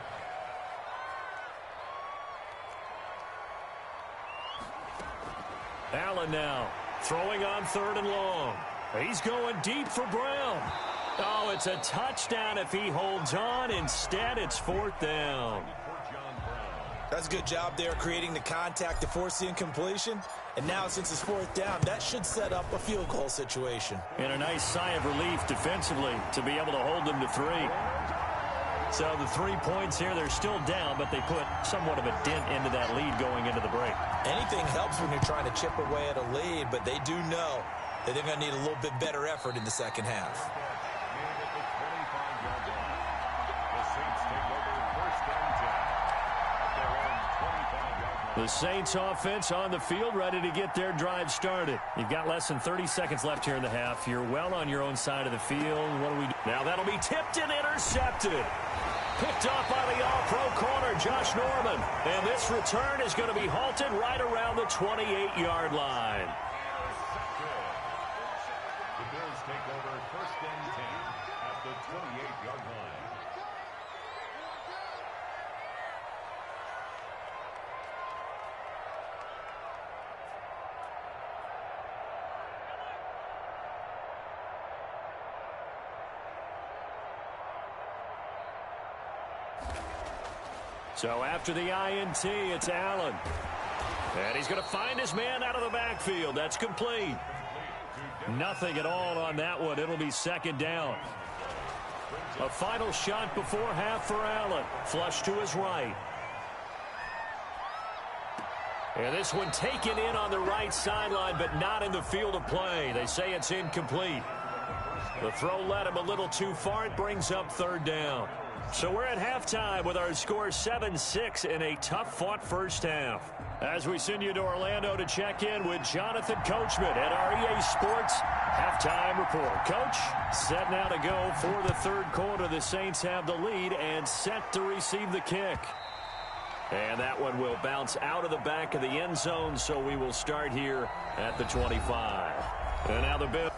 Allen now throwing on 3rd and long. He's going deep for Brown. Oh, it's a touchdown if he holds on. Instead, it's 4th down. That's a good job there creating the contact to force the incompletion. And now, since it's 4th down, that should set up a field goal situation. And a nice sigh of relief defensively to be able to hold them to 3. So the 3 points here, they're still down, but they put somewhat of a dent into that lead going into the break. Anything helps when you're trying to chip away at a lead, but they do know that they're going to need a little bit better effort in the second half. The Saints offense on the field, ready to get their drive started. You've got less than 30 seconds left here in the half. You're well on your own side of the field. What do we do? Now that'll be tipped and intercepted. Picked up by the all-pro corner, Josh Norman. And this return is going to be halted right around the 28-yard line. The Bills take over 1st and 10 at the 28-yard line. So after the INT, it's Allen. And he's going to find his man out of the backfield. That's complete. Nothing at all on that one. It'll be second down. A final shot before half for Allen. Flush to his right. And this one taken in on the right sideline, but not in the field of play. They say it's incomplete. The throw led him a little too far. It brings up third down. So we're at halftime with our score 7-6 in a tough-fought first half. As we send you to Orlando to check in with Jonathan Coachman at our EA Sports Halftime Report. Coach, set now to go for the third quarter. The Saints have the lead and set to receive the kick. And that one will bounce out of the back of the end zone, so we will start here at the 25. And now the Bills.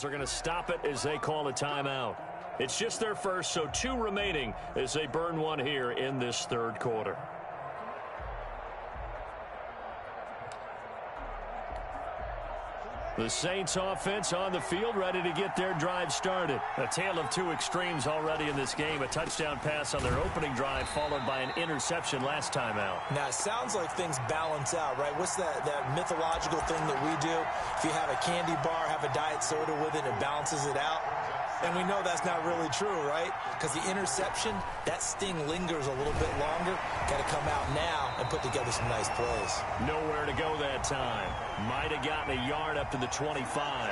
Are going to stop it as they call a timeout. It's just their first, so 2 remaining as they burn one here in this third quarter. The Saints offense on the field, ready to get their drive started. A tale of 2 extremes already in this game. A touchdown pass on their opening drive, followed by an interception last time out. Now, it sounds like things balance out, right? What's that mythological thing that we do? If you have a candy bar, have a diet soda with it, it balances it out. And we know that's not really true, right? Because the interception, that sting lingers a little bit longer. Got to come out now and put together some nice plays. Nowhere to go that time. Might have gotten a yard up to the 25.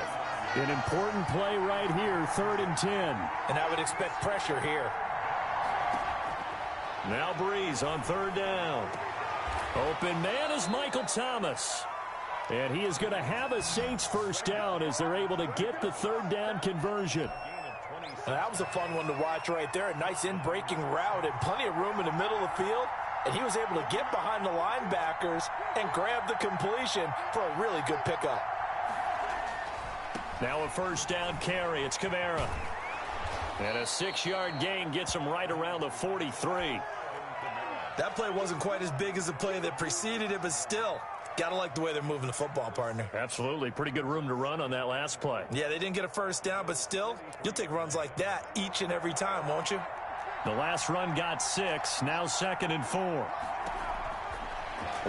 An important play right here, 3rd and 10. And I would expect pressure here. Now Breeze on 3rd down. Open man is Michael Thomas. And he is going to have a Saints first down as they're able to get the 3rd down conversion. That was a fun one to watch right there. A nice in-breaking route and plenty of room in the middle of the field. And he was able to get behind the linebackers and grab the completion for a really good pickup. Now a first down carry. It's Kamara. And a 6-yard gain gets him right around the 43. That play wasn't quite as big as the play that preceded it, but still, got to like the way they're moving the football, partner. Absolutely. Pretty good room to run on that last play. Yeah, they didn't get a first down, but still, you'll take runs like that each and every time, won't you? The last run got 6. Now 2nd and 4.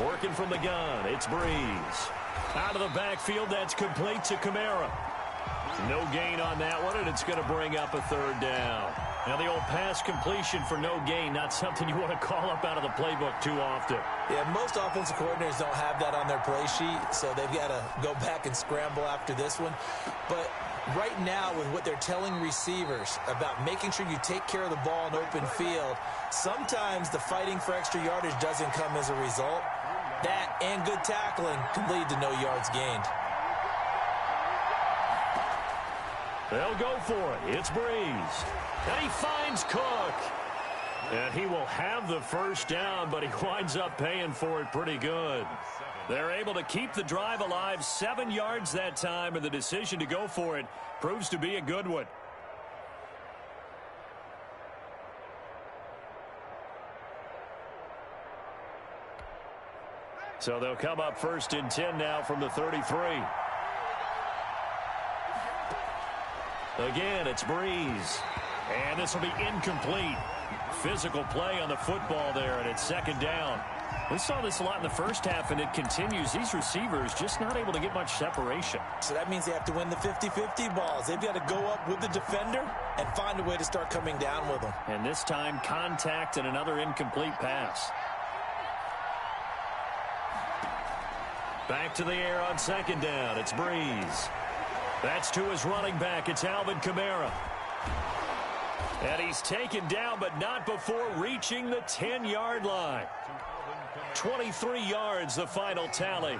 Working from the gun. It's Breeze. Out of the backfield. That's complete to Kamara. No gain on that one, and it's going to bring up a 3rd down. Now the old pass completion for no gain, not something you want to call up out of the playbook too often. Yeah, most offensive coordinators don't have that on their play sheet, so they've got to go back and scramble after this one. But right now, with what they're telling receivers about making sure you take care of the ball in open field, sometimes the fighting for extra yardage doesn't come as a result. That and good tackling can lead to no yards gained. They'll go for it. It's Breeze. And he finds Cook. And he will have the first down, but he winds up paying for it pretty good. They're able to keep the drive alive, 7 yards that time, and the decision to go for it proves to be a good one. So they'll come up 1st and 10 now from the 33. Again, it's Breeze. And this will be incomplete. Physical play on the football there, and it's 2nd down. We saw this a lot in the first half, and it continues. These receivers just not able to get much separation. So that means they have to win the 50-50 balls. They've got to go up with the defender and find a way to start coming down with them. And this time, contact and another incomplete pass. Back to the air on 2nd down. It's Breeze. That's to his running back. It's Alvin Kamara. And he's taken down, but not before reaching the 10-yard line. 23 yards, the final tally.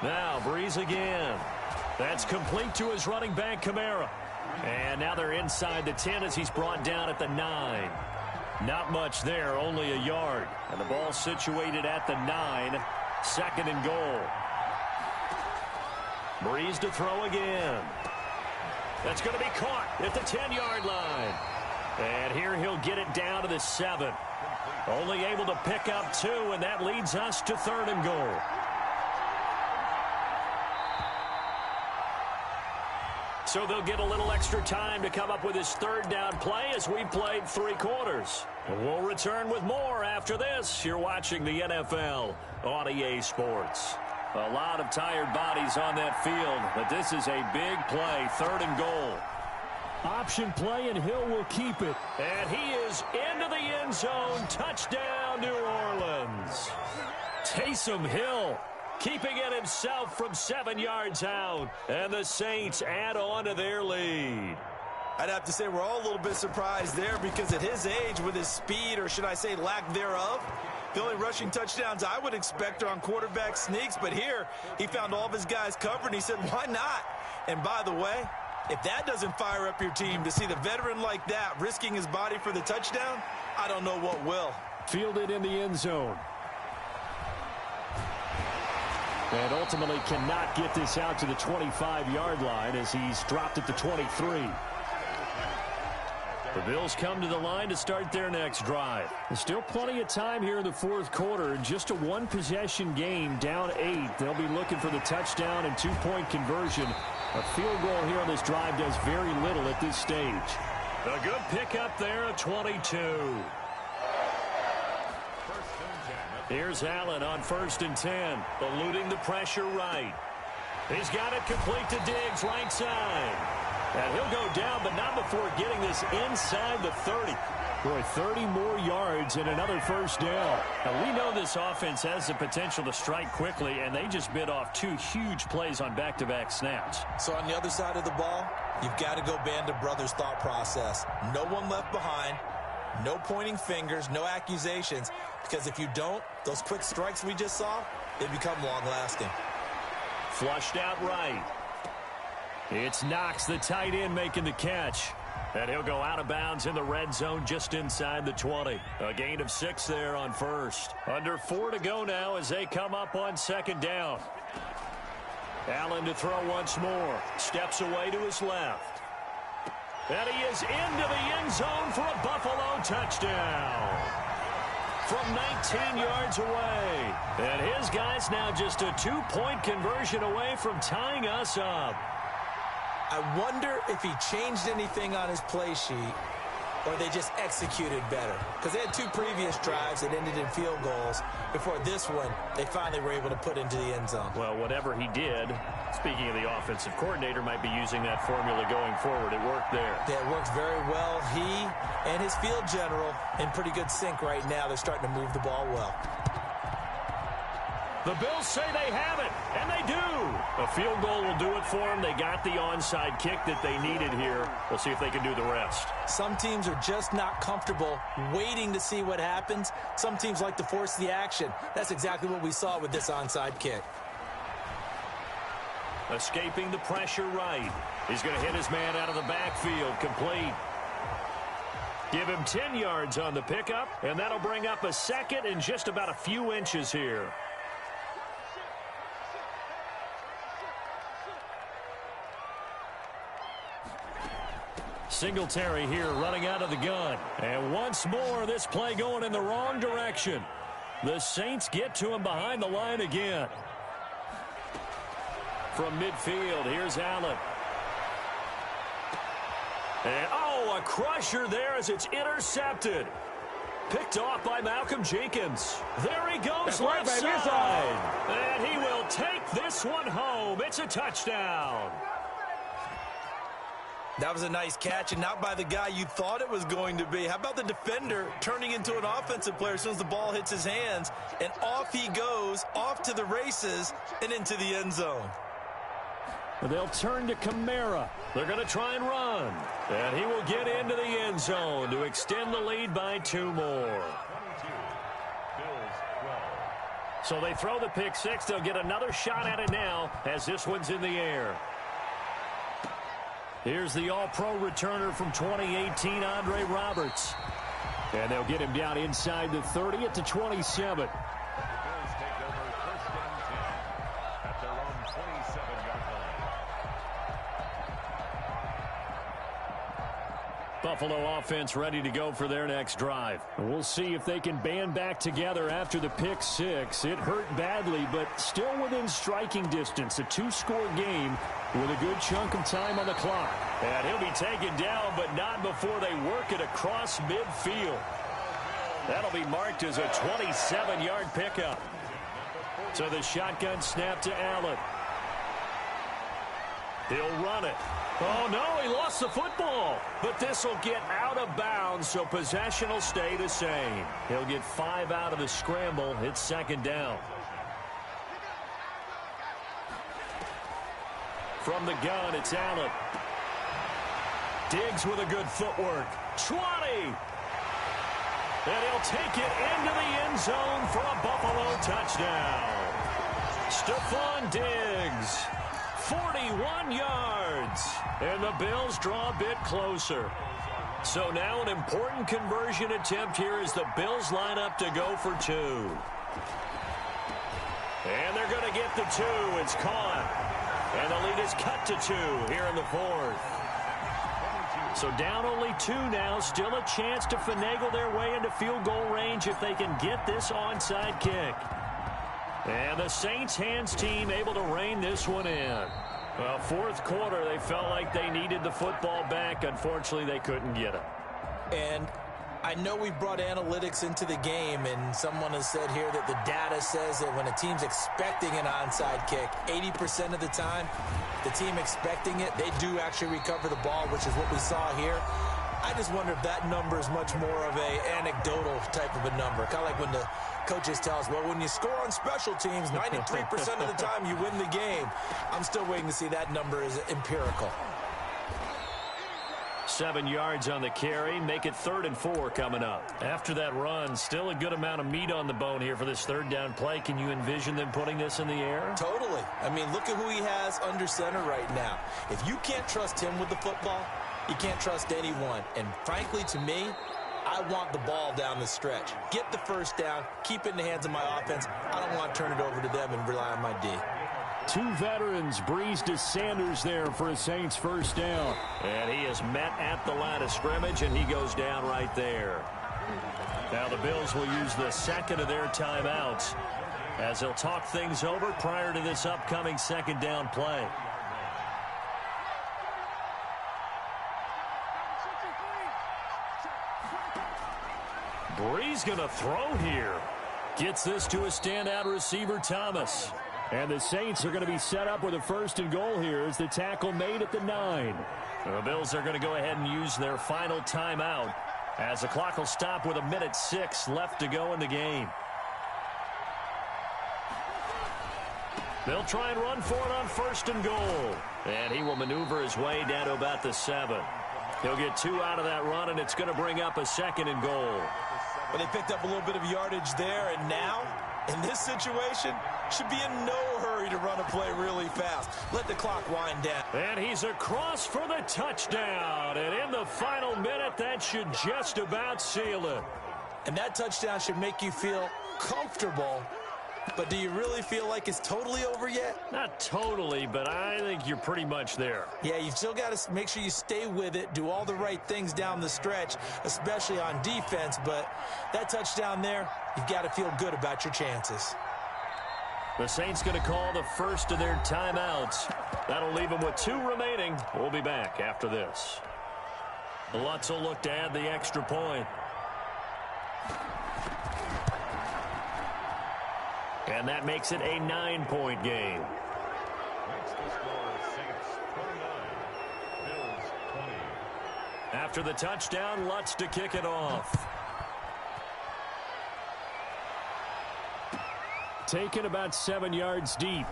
Now, Breeze again. That's complete to his running back, Kamara. And now they're inside the 10 as he's brought down at the 9. Not much there, only a yard. And the ball situated at the 9. Second and goal. Breeze to throw again. That's going to be caught at the 10-yard line. And here he'll get it down to the 7. Only able to pick up 2, and that leads us to third and goal. So they'll get a little extra time to come up with his third down play as we played 3 quarters. And we'll return with more after this. You're watching the NFL on EA Sports. A lot of tired bodies on that field, but this is a big play, third and goal. Option play, and Hill will keep it. And he is into the end zone. Touchdown, New Orleans. Taysom Hill keeping it himself from 7 yards out. And the Saints add on to their lead. I'd have to say we're all a little bit surprised there because at his age, with his speed, or should I say lack thereof, the only rushing touchdowns I would expect are on quarterback sneaks. But here, he found all of his guys covered, and he said, why not? And by the way, if that doesn't fire up your team to see the veteran like that risking his body for the touchdown, I don't know what will. Fielded in the end zone. And ultimately cannot get this out to the 25-yard line as he's dropped at the 23. The Bills come to the line to start their next drive. There's still plenty of time here in the fourth quarter. Just a one-possession game, down 8. They'll be looking for the touchdown and 2-point conversion. A field goal here on this drive does very little at this stage. A good pickup there at 22. Here's Allen on 1st and 10, eluding the pressure right. He's got it complete to Diggs, right side. And he'll go down, but not before getting this inside the 30. Boy, 30 more yards and another first down. Now, we know this offense has the potential to strike quickly, and they just bit off 2 huge plays on back-to-back snaps. So on the other side of the ball, you've got to go Band of Brothers thought process. No one left behind. No pointing fingers, no accusations, because if you don't, those quick strikes we just saw, they become long-lasting. Flushed out right. It's Knox, the tight end, making the catch. And he'll go out of bounds in the red zone just inside the 20. A gain of 6 there on first. Under 4 to go now as they come up on second down. Allen to throw once more. Steps away to his left. And he is into the end zone for a Buffalo touchdown. From 19 yards away. And his guys now just a 2-point conversion away from tying us up. I wonder if he changed anything on his play sheet or they just executed better. Because they had 2 previous drives that ended in field goals. Before this one, they finally were able to put into the end zone. Well, whatever he did, speaking of the offensive coordinator, might be using that formula going forward. It worked there. Yeah, it works very well. He and his field general in pretty good sync right now. They're starting to move the ball well. The Bills say they have it, and they do. A field goal will do it for them. They got the onside kick that they needed here. We'll see if they can do the rest. Some teams are just not comfortable waiting to see what happens. Some teams like to force the action. That's exactly what we saw with this onside kick. Escaping the pressure right. He's going to hit his man out of the backfield. Complete. Give him 10 yards on the pickup, and that'll bring up a second and just about a few inches here. Singletary here running out of the gun. And once more, this play going in the wrong direction. The Saints get to him behind the line again. From midfield, here's Allen. And, a crusher there as it's intercepted. Picked off by Malcolm Jenkins. There he goes, left side. And he will take this one home. It's a touchdown. That was a nice catch, and not by the guy you thought it was going to be. How about the defender turning into an offensive player as soon as the ball hits his hands, and off he goes, off to the races, and into the end zone. They'll turn to Kamara. They're going to try and run. And he will get into the end zone to extend the lead by 2 more. So they throw the pick six. They'll get another shot at it now as this one's in the air. Here's the all-pro returner from 2018, Andre Roberts. And they'll get him down inside the 30 at the 27. Buffalo offense ready to go for their next drive. We'll see if they can band back together after the pick six. It hurt badly, but still within striking distance. A 2-score game with a good chunk of time on the clock. And he'll be taken down, but not before they work it across midfield. That'll be marked as a 27-yard pickup. So the shotgun snap to Allen. He'll run it. Oh, no, he lost the football. But this will get out of bounds, so possession will stay the same. He'll get 5 out of the scramble. It's second down. From the gun, it's Allen. Diggs with a good footwork. 20. And he'll take it into the end zone for a Buffalo touchdown. Stephon Diggs. 41 yards. And the Bills draw a bit closer. So now an important conversion attempt here as the Bills line up to go for 2. And they're going to get the 2. It's caught. And the lead is cut to 2 here in the 4th. So down only 2 now. Still a chance to finagle their way into field goal range if they can get this onside kick. And the Saints hands team able to rein this one in. Well, 4th quarter, they felt like they needed the football back. Unfortunately, they couldn't get it. And I know we brought analytics into the game, and someone has said here that the data says that when a team's expecting an onside kick, 80% of the time, the team expecting it, they do actually recover the ball, which is what we saw here. I just wonder if that number is much more of a anecdotal type of a number. Kind of like when the coaches tell us, well, when you score on special teams, 93% of the time you win the game. I'm still waiting to see that number is empirical. 7 yards on the carry. Make it 3rd and 4 coming up. After that run, still a good amount of meat on the bone here for this 3rd down play. Can you envision them putting this in the air? Totally. I mean, look at who he has under center right now. If you can't trust him with the football, you can't trust anyone. And frankly, to me, I want the ball down the stretch. Get the 1st down, keep it in the hands of my offense. I don't want to turn it over to them and rely on my D. 2 veterans, Breeze to Sanders there for a Saints 1st down. And he is met at the line of scrimmage, and he goes down right there. Now the Bills will use the 2nd of their timeouts as they'll talk things over prior to this upcoming 2nd down play. Breeze going to throw here. Gets this to a standout receiver, Thomas. And the Saints are going to be set up with a 1st and goal here as the tackle made at the 9. The Bills are going to go ahead and use their final timeout as the clock will stop with 1:06 left to go in the game. They'll try and run for it on 1st and goal. And he will maneuver his way down to about the 7. He'll get 2 out of that run, and it's going to bring up a 2nd and goal. But they picked up a little bit of yardage there, and now, in this situation, should be in no hurry to run a play really fast. Let the clock wind down. And he's across for the touchdown. And in the final minute, that should just about seal it. And that touchdown should make you feel comfortable. But do you really feel like it's totally over yet? Not totally, but I think you're pretty much there. Yeah, you've still got to make sure you stay with it, do all the right things down the stretch, especially on defense. But that touchdown there, you've got to feel good about your chances. The Saints going to call the 1st of their timeouts. That'll leave them with 2 remaining. We'll be back after this. Lutz will look to add the extra point. And that makes it a 9-point game. Makes the score Saints 29, Bills 20. After the touchdown, Lutz to kick it off. Taken about 7 yards deep.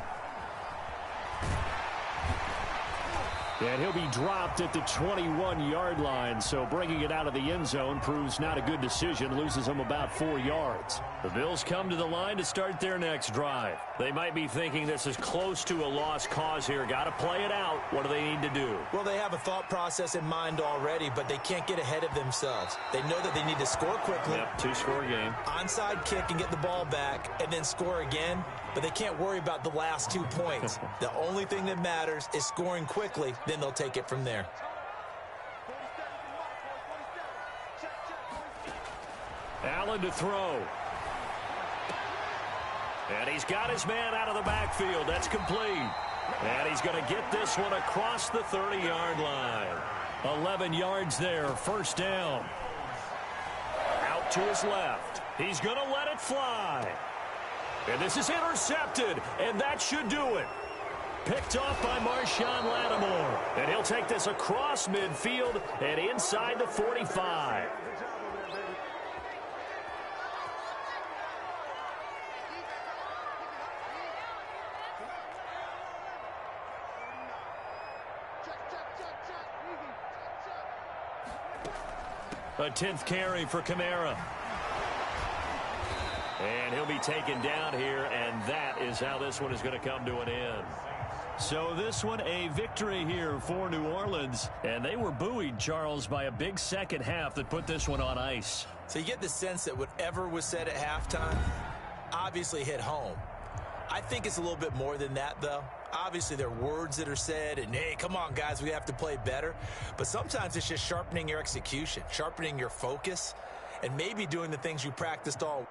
And he'll be dropped at the 21-yard line, so bringing it out of the end zone proves not a good decision, loses him about 4 yards. The Bills come to the line to start their next drive. They might be thinking this is close to a lost cause here. Got to play it out. What do they need to do? Well, they have a thought process in mind already, but they can't get ahead of themselves. They know that they need to score quickly. Yep, 2-score game. Onside kick and get the ball back and then score again, but they can't worry about the last 2 points. The only thing that matters is scoring quickly, then they'll take it from there. Allen to throw. And he's got his man out of the backfield. That's complete. And he's going to get this one across the 30-yard line. 11 yards there, first down. Out to his left. He's going to let it fly. And this is intercepted, and that should do it. Picked off by Marshawn Lattimore. And he'll take this across midfield and inside the 45. A 10th carry for Kamara. And he'll be taken down here, and that is how this one is going to come to an end. So this one, a victory here for New Orleans. And they were buoyed, Charles, by a big second half that put this one on ice. So you get the sense that whatever was said at halftime obviously hit home. I think it's a little bit more than that, though. Obviously, there are words that are said, and, hey, come on, guys, we have to play better. But sometimes it's just sharpening your execution, sharpening your focus, and maybe doing the things you practiced all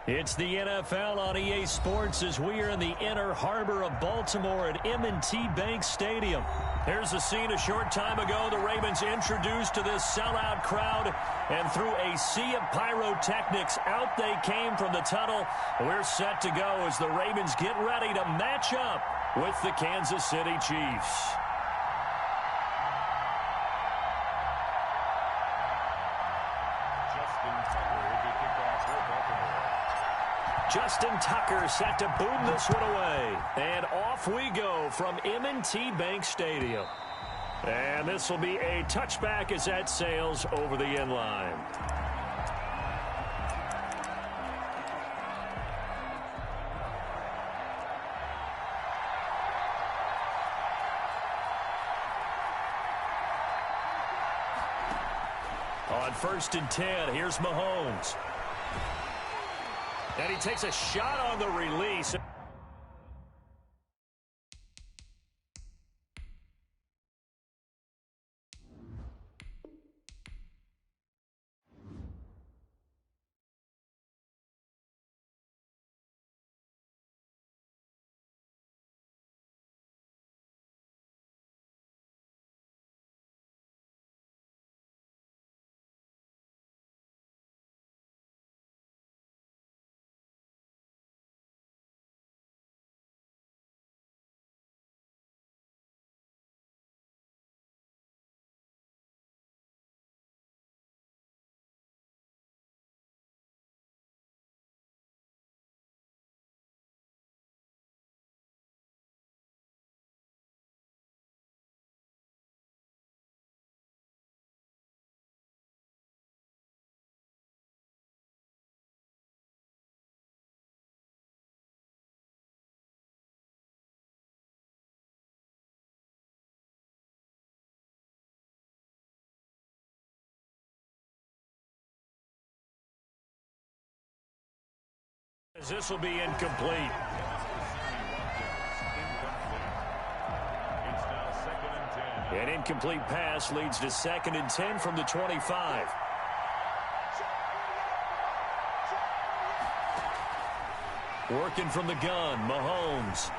It's the NFL on EA Sports as we are in the inner harbor of Baltimore at M&T Bank Stadium. Here's a scene a short time ago. The Ravens introduced to this sellout crowd, and through a sea of pyrotechnics, out they came from the tunnel. We're set to go as the Ravens get ready to match up with the Kansas City Chiefs. Justin Tucker set to boom this one away. And off we go from M&T Bank Stadium. And this will be a touchback as that sails over the end line. On 1st and 10, here's Mahomes. And he takes a shot on the release. This will be incomplete. An incomplete pass leads to 2nd and 10 from the 25. Working from the gun, Mahomes.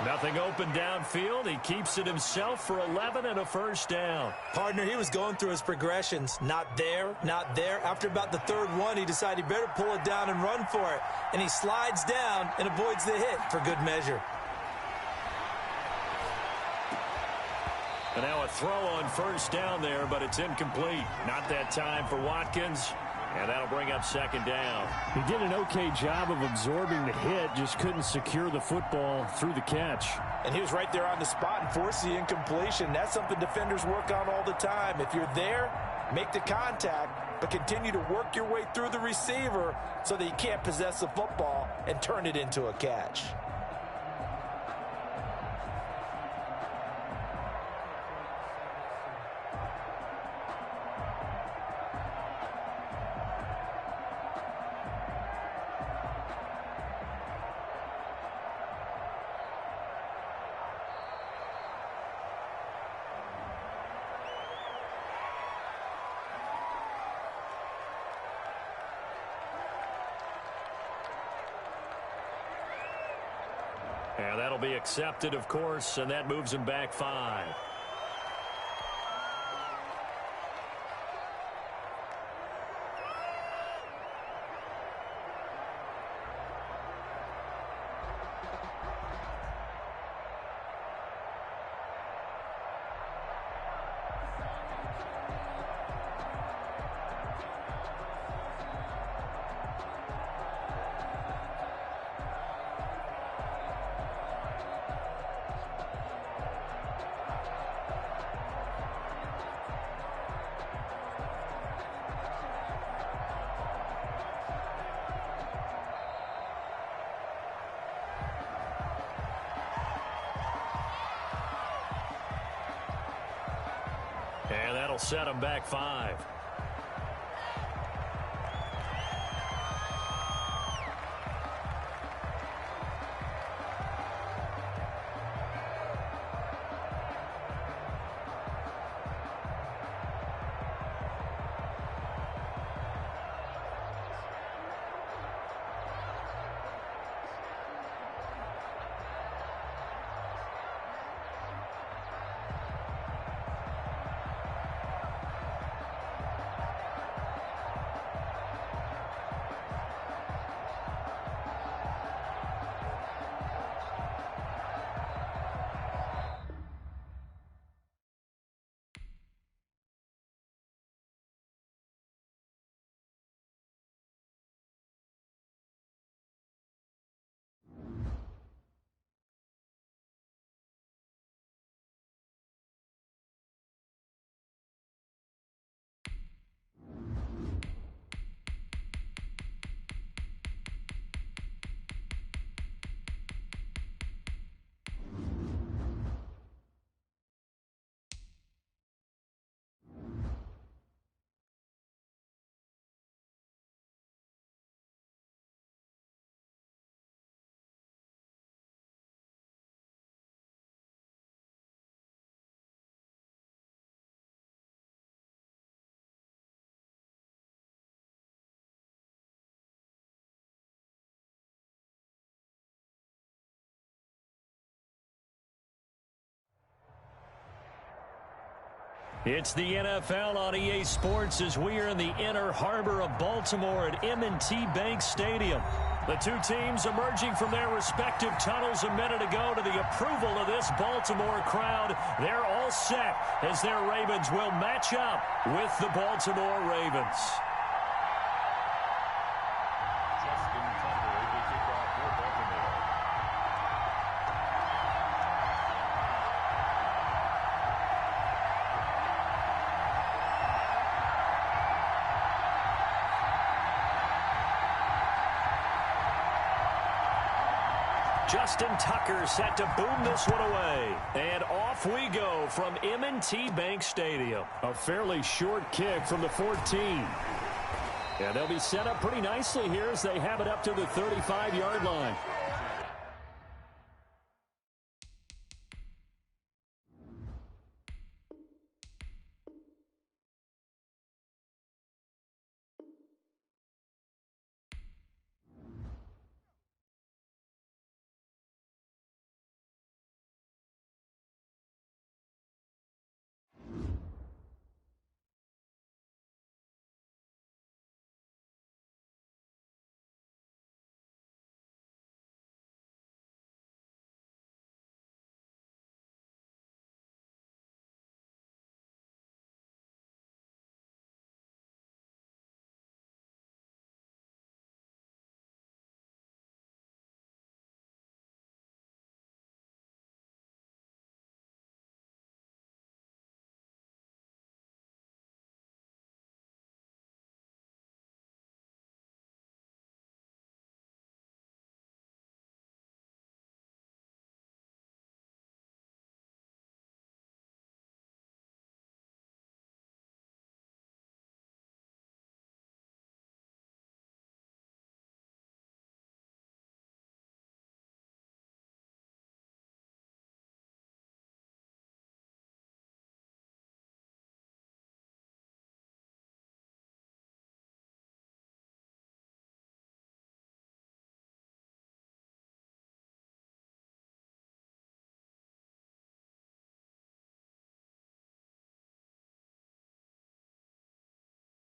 Nothing open downfield. He keeps it himself for 11 and a first down. Partner, he was going through his progressions. Not there, not there. After about the 3rd one, he decided he better pull it down and run for it. And he slides down and avoids the hit for good measure. And now a throw on 1st down there, but it's incomplete. Not that time for Watkins. And that'll bring up 2nd down. He did an okay job of absorbing the hit, just couldn't secure the football through the catch. And he was right there on the spot and forced the incompletion. That's something defenders work on all the time. If you're there, make the contact, but continue to work your way through the receiver so that you can't possess the football and turn it into a catch. And that'll be accepted, of course, and that moves him back 5. And that'll set him back 5. It's the NFL on EA Sports as we are in the inner harbor of Baltimore at M&T Bank Stadium. The two teams emerging from their respective tunnels a minute ago to the approval of this Baltimore crowd. They're all set as their Ravens will match up with the Baltimore Ravens. Justin Tucker set to boom this one away. And off we go from M&T Bank Stadium. A fairly short kick from the 14. And they'll be set up pretty nicely here as they have it up to the 35-yard line.